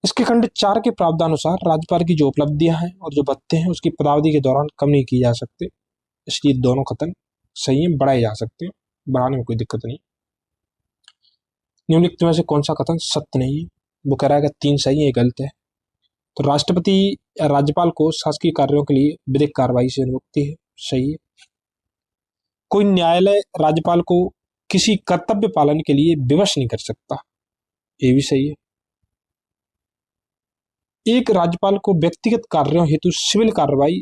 इसके खंड 4 के प्रावधानुसार राज्यपाल की जो उपलब्धियां हैं और जो भत्ते हैं उसकी पदावधि के दौरान कम नहीं की जा सकते, इसलिए दोनों कथन सही है, बढ़ाए जा सकते हैं, बढ़ाने में कोई दिक्कत नहीं। निम्नलिखित में से कौन सा कथन सत्य नहीं है? वो कह रहा है कि 3 सही है, गलत है। तो राष्ट्रपति या राज्यपाल को शासकीय कार्यों के लिए विधिक कार्रवाई से मुक्ति है, सही है। कोई न्यायालय राज्यपाल को किसी कर्तव्य पालन के लिए विवश नहीं कर सकता, ये भी सही है। एक राज्यपाल को व्यक्तिगत कार्यों हेतु सिविल कार्रवाई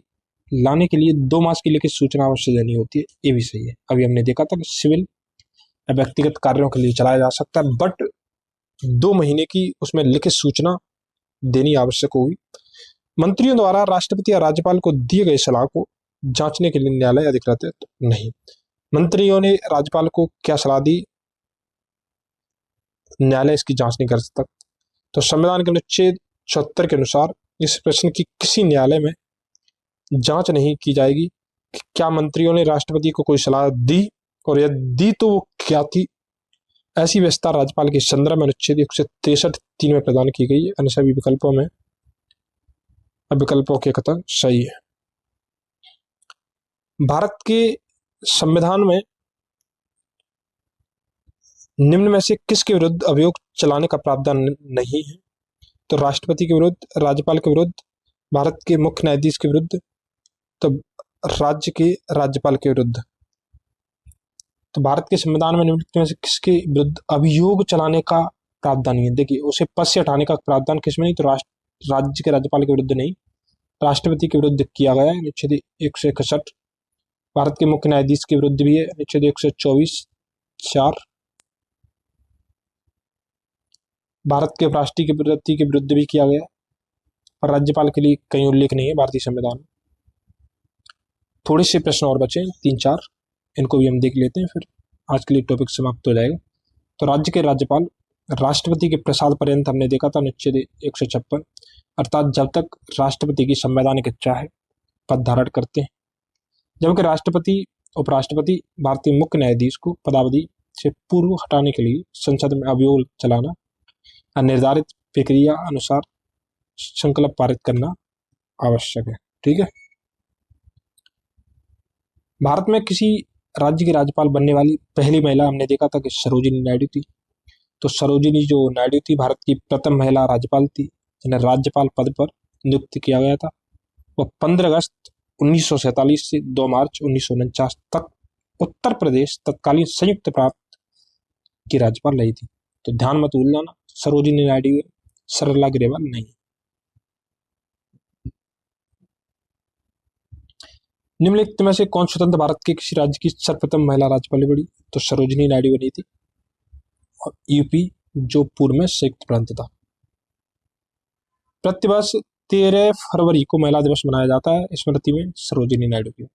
लाने के लिए 2 मास की लिखित सूचना अवश्य देनी होती है, ये भी सही है। अभी हमने देखा था कि सिविल या व्यक्तिगत कार्यों के लिए चलाया जा सकता है, बट 2 महीने की उसमें लिखित सूचना देनी आवश्यक होगी। मंत्रियों द्वारा राष्ट्रपति या राज्यपाल को दिए गए सलाह को जांचने के लिए न्यायालय अधिकृत है? तो नहीं। मंत्रियों ने राज्यपाल को क्या सलाह दी? न्यायालय इसकी जांच नहीं कर सकता। तो संविधान के अनुच्छेद 74 के अनुसार इस प्रश्न की किसी न्यायालय में जांच नहीं की जाएगी कि क्या मंत्रियों ने राष्ट्रपति को कोई सलाह दी, और यदि दी तो वो क्या थी। ऐसी व्यवस्था राज्यपाल के संदर्भ में अनुच्छेद 163 में प्रदान की गई है। अन्य सभी विकल्पों में विकल्पों के कथन सही है। भारत के संविधान में निम्न में से किसके विरुद्ध अभियोग चलाने का प्रावधान नहीं है? तो राष्ट्रपति के विरुद्ध, राज्यपाल के विरुद्ध, भारत के मुख्य न्यायाधीश के विरुद्ध, तो राज्य के राज्यपाल के विरुद्ध। तो भारत के संविधान में निम्नलिखित में से किसके विरुद्ध अभियोग चलाने का प्रावधान नहीं है? देखिए, उसे पद से हटाने का प्रावधान किसमें नहीं, तो राज्य के राज्यपाल के विरुद्ध नहीं, राष्ट्रपति के विरुद्ध किया गया है, अनुच्छेद 161। भारत के मुख्य न्यायाधीश के विरुद्ध भी है, अनुच्छेद 124(4). भारत के राष्ट्रीय के प्रति के विरुद्ध भी किया गया, और राज्यपाल के लिए कहीं उल्लेख नहीं है भारतीय संविधान में। थोड़े से प्रश्न और बचे, 3-4, इनको भी हम देख लेते हैं, फिर आज के लिए टॉपिक समाप्त हो जाएगा। तो राज्य के राज्यपाल राष्ट्रपति के प्रसाद पर्यंत हमने देखा था अनुच्छेद 156, अर्थात जब तक राष्ट्रपति की संवैधानिक इच्छा है पद धारण करते हैं, जबकि राष्ट्रपति उपराष्ट्रपति भारतीय मुख्य न्यायाधीश को पदावधि से पूर्व हटाने के लिए संसद में अभियोग चलाना, निर्धारित प्रक्रिया अनुसार संकल्प पारित करना आवश्यक है। ठीक है। भारत में किसी राज्य की राज्यपाल बनने वाली पहली महिला हमने देखा था कि सरोजिनी नायडू थी। तो सरोजिनी जो नायडू थी, भारत की प्रथम महिला राज्यपाल थी जिन्हें राज्यपाल पद पर नियुक्त किया गया था। वह 15 अगस्त 1947 से 2 मार्च 1949 तक उत्तर प्रदेश तत्कालीन संयुक्त प्रांत की राज्यपाल रही थी। तो ध्यान मत भूलना, सरोजिनी नायडू, सरला ग्रेवाल नहीं। निम्नलिखित में से कौन स्वतंत्र भारत के किसी राज्य की सर्वप्रथम महिला राज्यपाल बनी? तो सरोजिनी नायडू बनी थी, और यूपी जो पूर्व में संयुक्त प्रांत था। प्रतिवर्ष 13 फरवरी को महिला दिवस मनाया जाता है स्मृति में सरोजिनी नायडू की।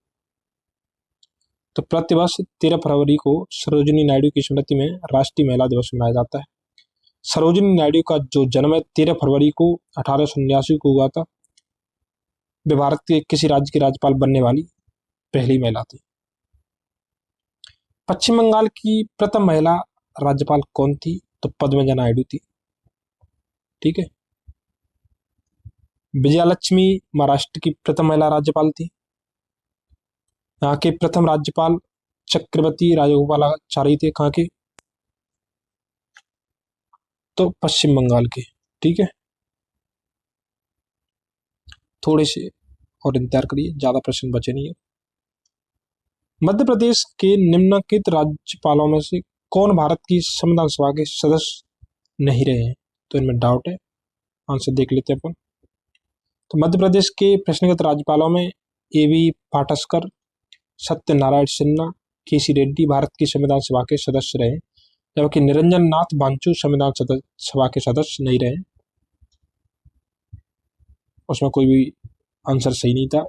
तो प्रतिवर्ष 13 फरवरी को सरोजिनी नायडू की स्मृति में राष्ट्रीय महिला दिवस मनाया जाता है। सरोजिनी नायडू का जो जन्म है 13 फरवरी को 1879 को हुआ था। वे भारत के किसी राज्य की राज्यपाल बनने वाली पहली महिला थी। पश्चिम बंगाल की प्रथम महिला राज्यपाल कौन थी? तो पद्मजा नायडू थी। ठीक है। विजयालक्ष्मी महाराष्ट्र की प्रथम महिला राज्यपाल थी। यहाँ के प्रथम राज्यपाल चक्रवर्ती राजगोपालाचारी थे। कहाँ के? तो पश्चिम बंगाल के। ठीक है। थोड़े से और इंतजार करिए, ज्यादा प्रश्न बचे नहीं है। मध्य प्रदेश के निम्नलिखित राज्यपालों में से कौन भारत की संविधान सभा के सदस्य नहीं रहे हैं? तो इनमें डाउट है, आंसर देख लेते हैं अपन। तो मध्य प्रदेश के प्रश्नगत राज्यपालों में A.V. पाटस्कर, सत्यनारायण सिन्हा, KC रेड्डी भारत की संविधान सभा के सदस्य रहे, जबकि निरंजन नाथ बांचू संविधान सभा के सदस्य नहीं रहे। उसमें कोई भी आंसर सही नहीं था,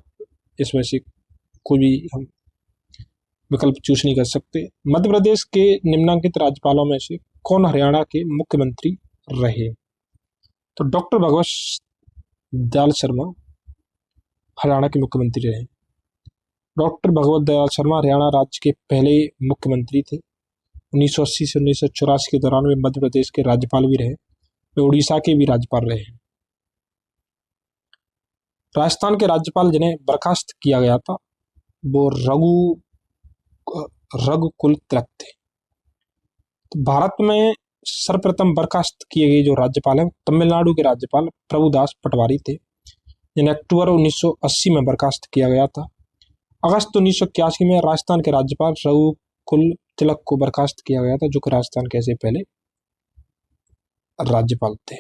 इस वजह से कोई भी हम विकल्प चूज नहीं कर सकते। मध्य प्रदेश के निम्नलिखित राज्यपालों में से कौन हरियाणा के मुख्यमंत्री रहे? तो डॉक्टर भगवत दयाल शर्मा हरियाणा के मुख्यमंत्री रहे। डॉक्टर भगवत दयाल शर्मा हरियाणा राज्य के पहले मुख्यमंत्री थे। 1980 से 1984 के दौरान वे मध्य प्रदेश के राज्यपाल भी रहे। वे उड़ीसा के भी राज्यपाल रहे। राजस्थान के राज्यपाल जिन्हें बर्खास्त किया गया था वो रघुकुल तिलक थे। तो भारत में सर्वप्रथम बर्खास्त किए गए जो राज्यपाल हैं तमिलनाडु के राज्यपाल प्रभुदास पटवारी थे, जिन्हें अक्टूबर 1980 में बर्खास्त किया गया था। अगस्त 1981 में राजस्थान के राज्यपाल रघुकुल तिलक को बर्खास्त किया गया था, जो कि राजस्थान के ऐसे पहले राज्यपाल थे।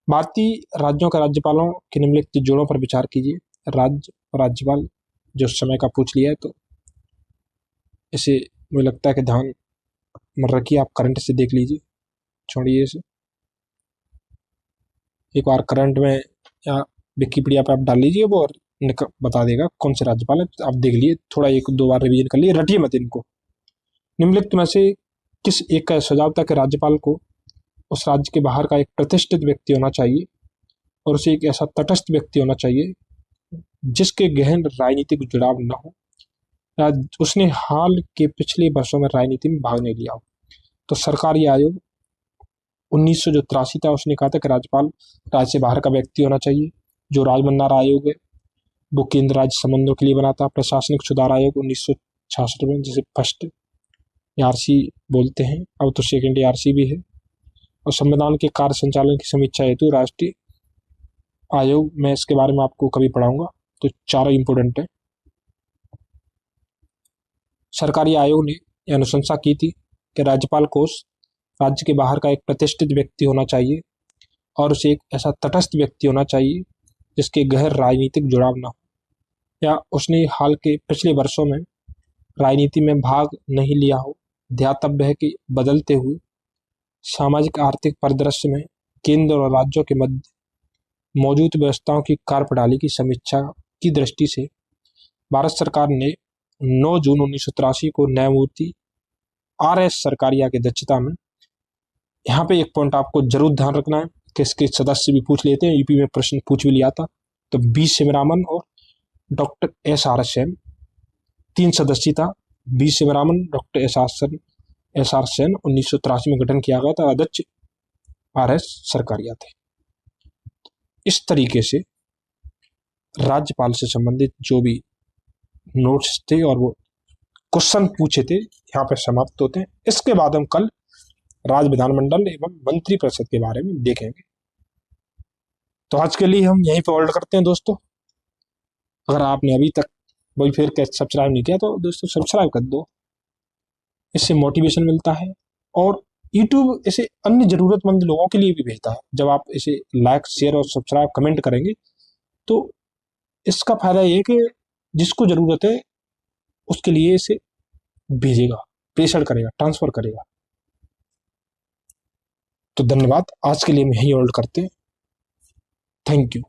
भारतीय राज्यों के राज्यपालों के निम्नलिखित जोड़ों पर विचार कीजिए। राज्य और राज्यपाल जो समय का पूछ लिया है, तो इसे मुझे लगता है कि ध्यान में रखिए। आप करंट से देख लीजिए, छोड़िए इसे। एक बार करंट में या विकिपीडिया पे आप डाल लीजिए वो और बता देगा कौन से राज्यपाल है। तो आप देख लिए, थोड़ा एक दो बार रिवीजन कर लिए, रटिए मत इनको। निम्नलिखित में से किस एक का सुझाव था कि राज्यपाल को उस राज्य के बाहर का एक प्रतिष्ठित व्यक्ति होना चाहिए और उसे एक ऐसा तटस्थ व्यक्ति होना चाहिए जिसके गहन राजनीतिक जुड़ाव न हो या उसने हाल के पिछले वर्षों में राजनीति में भाग नहीं लिया हो। तो सरकारी आयोग 1983 था, उसने कहा था कि राज्यपाल राज्य से बाहर का व्यक्ति होना चाहिए। जो राजमन्नार आयोग है वो केंद्र राज्य संबंधों के लिए बना था। प्रशासनिक सुधार आयोग 1966 में, जिसे फर्स्ट ARC बोलते हैं, अब तो सेकेंड ARC भी है। और संविधान के कार्य संचालन की समीक्षा हेतु राष्ट्रीय आयोग, मैं इसके बारे में आपको कभी पढ़ाऊंगा, तो चारों इंपोर्टेंट है। सरकारी आयोग ने यह अनुशंसा की थी कि राज्यपाल को उस राज्य के बाहर का एक प्रतिष्ठित व्यक्ति होना चाहिए और उसे एक ऐसा तटस्थ व्यक्ति होना चाहिए जिसके गहर राजनीतिक जुड़ाव न हो या उसने हाल के पिछले वर्षों में राजनीति में भाग नहीं लिया हो। ध्यातव्य है कि बदलते हुए सामाजिक आर्थिक परिदृश्य में केंद्र और राज्यों के मध्य मौजूद व्यवस्थाओं की कार्यप्रणाली की समीक्षा की दृष्टि से भारत सरकार ने 9 जून 1983 को न्यायमूर्ति RS सरकारिया की अध्यक्षता में, यहाँ पे एक पॉइंट आपको जरूर ध्यान रखना है कि इसके सदस्य भी पूछ लेते हैं, यूपी में प्रश्न पूछ भी लिया था, तो B शिवरामन और डॉक्टर SR सेन, 3 सदस्य था। B Sivaraman, doctor SR Sen 1983 में गठन किया गया था, अध्यक्ष RS सरकारिया थे। इस तरीके से राज्यपाल से संबंधित जो भी नोट्स थे और वो क्वेश्चन पूछे थे यहाँ पे समाप्त होते हैं। इसके बाद हम कल राज्य विधानमंडल एवं मंत्री परिषद के बारे में देखेंगे। तो आज के लिए हम यहीं पे होल्ड करते हैं दोस्तों। अगर आपने अभी तक वही फिर सब्सक्राइब नहीं किया तो दोस्तों सब्सक्राइब कर दो, इससे मोटिवेशन मिलता है और यूट्यूब इसे अन्य जरूरतमंद लोगों के लिए भी भेजता है। जब आप इसे लाइक, शेयर और सब्सक्राइब कमेंट करेंगे तो इसका फायदा ये है कि जिसको जरूरत है उसके लिए इसे भेजेगा, प्रेषण करेगा, ट्रांसफर करेगा। तो धन्यवाद, आज के लिए हम यही होल्ड करते हैं। Thank you.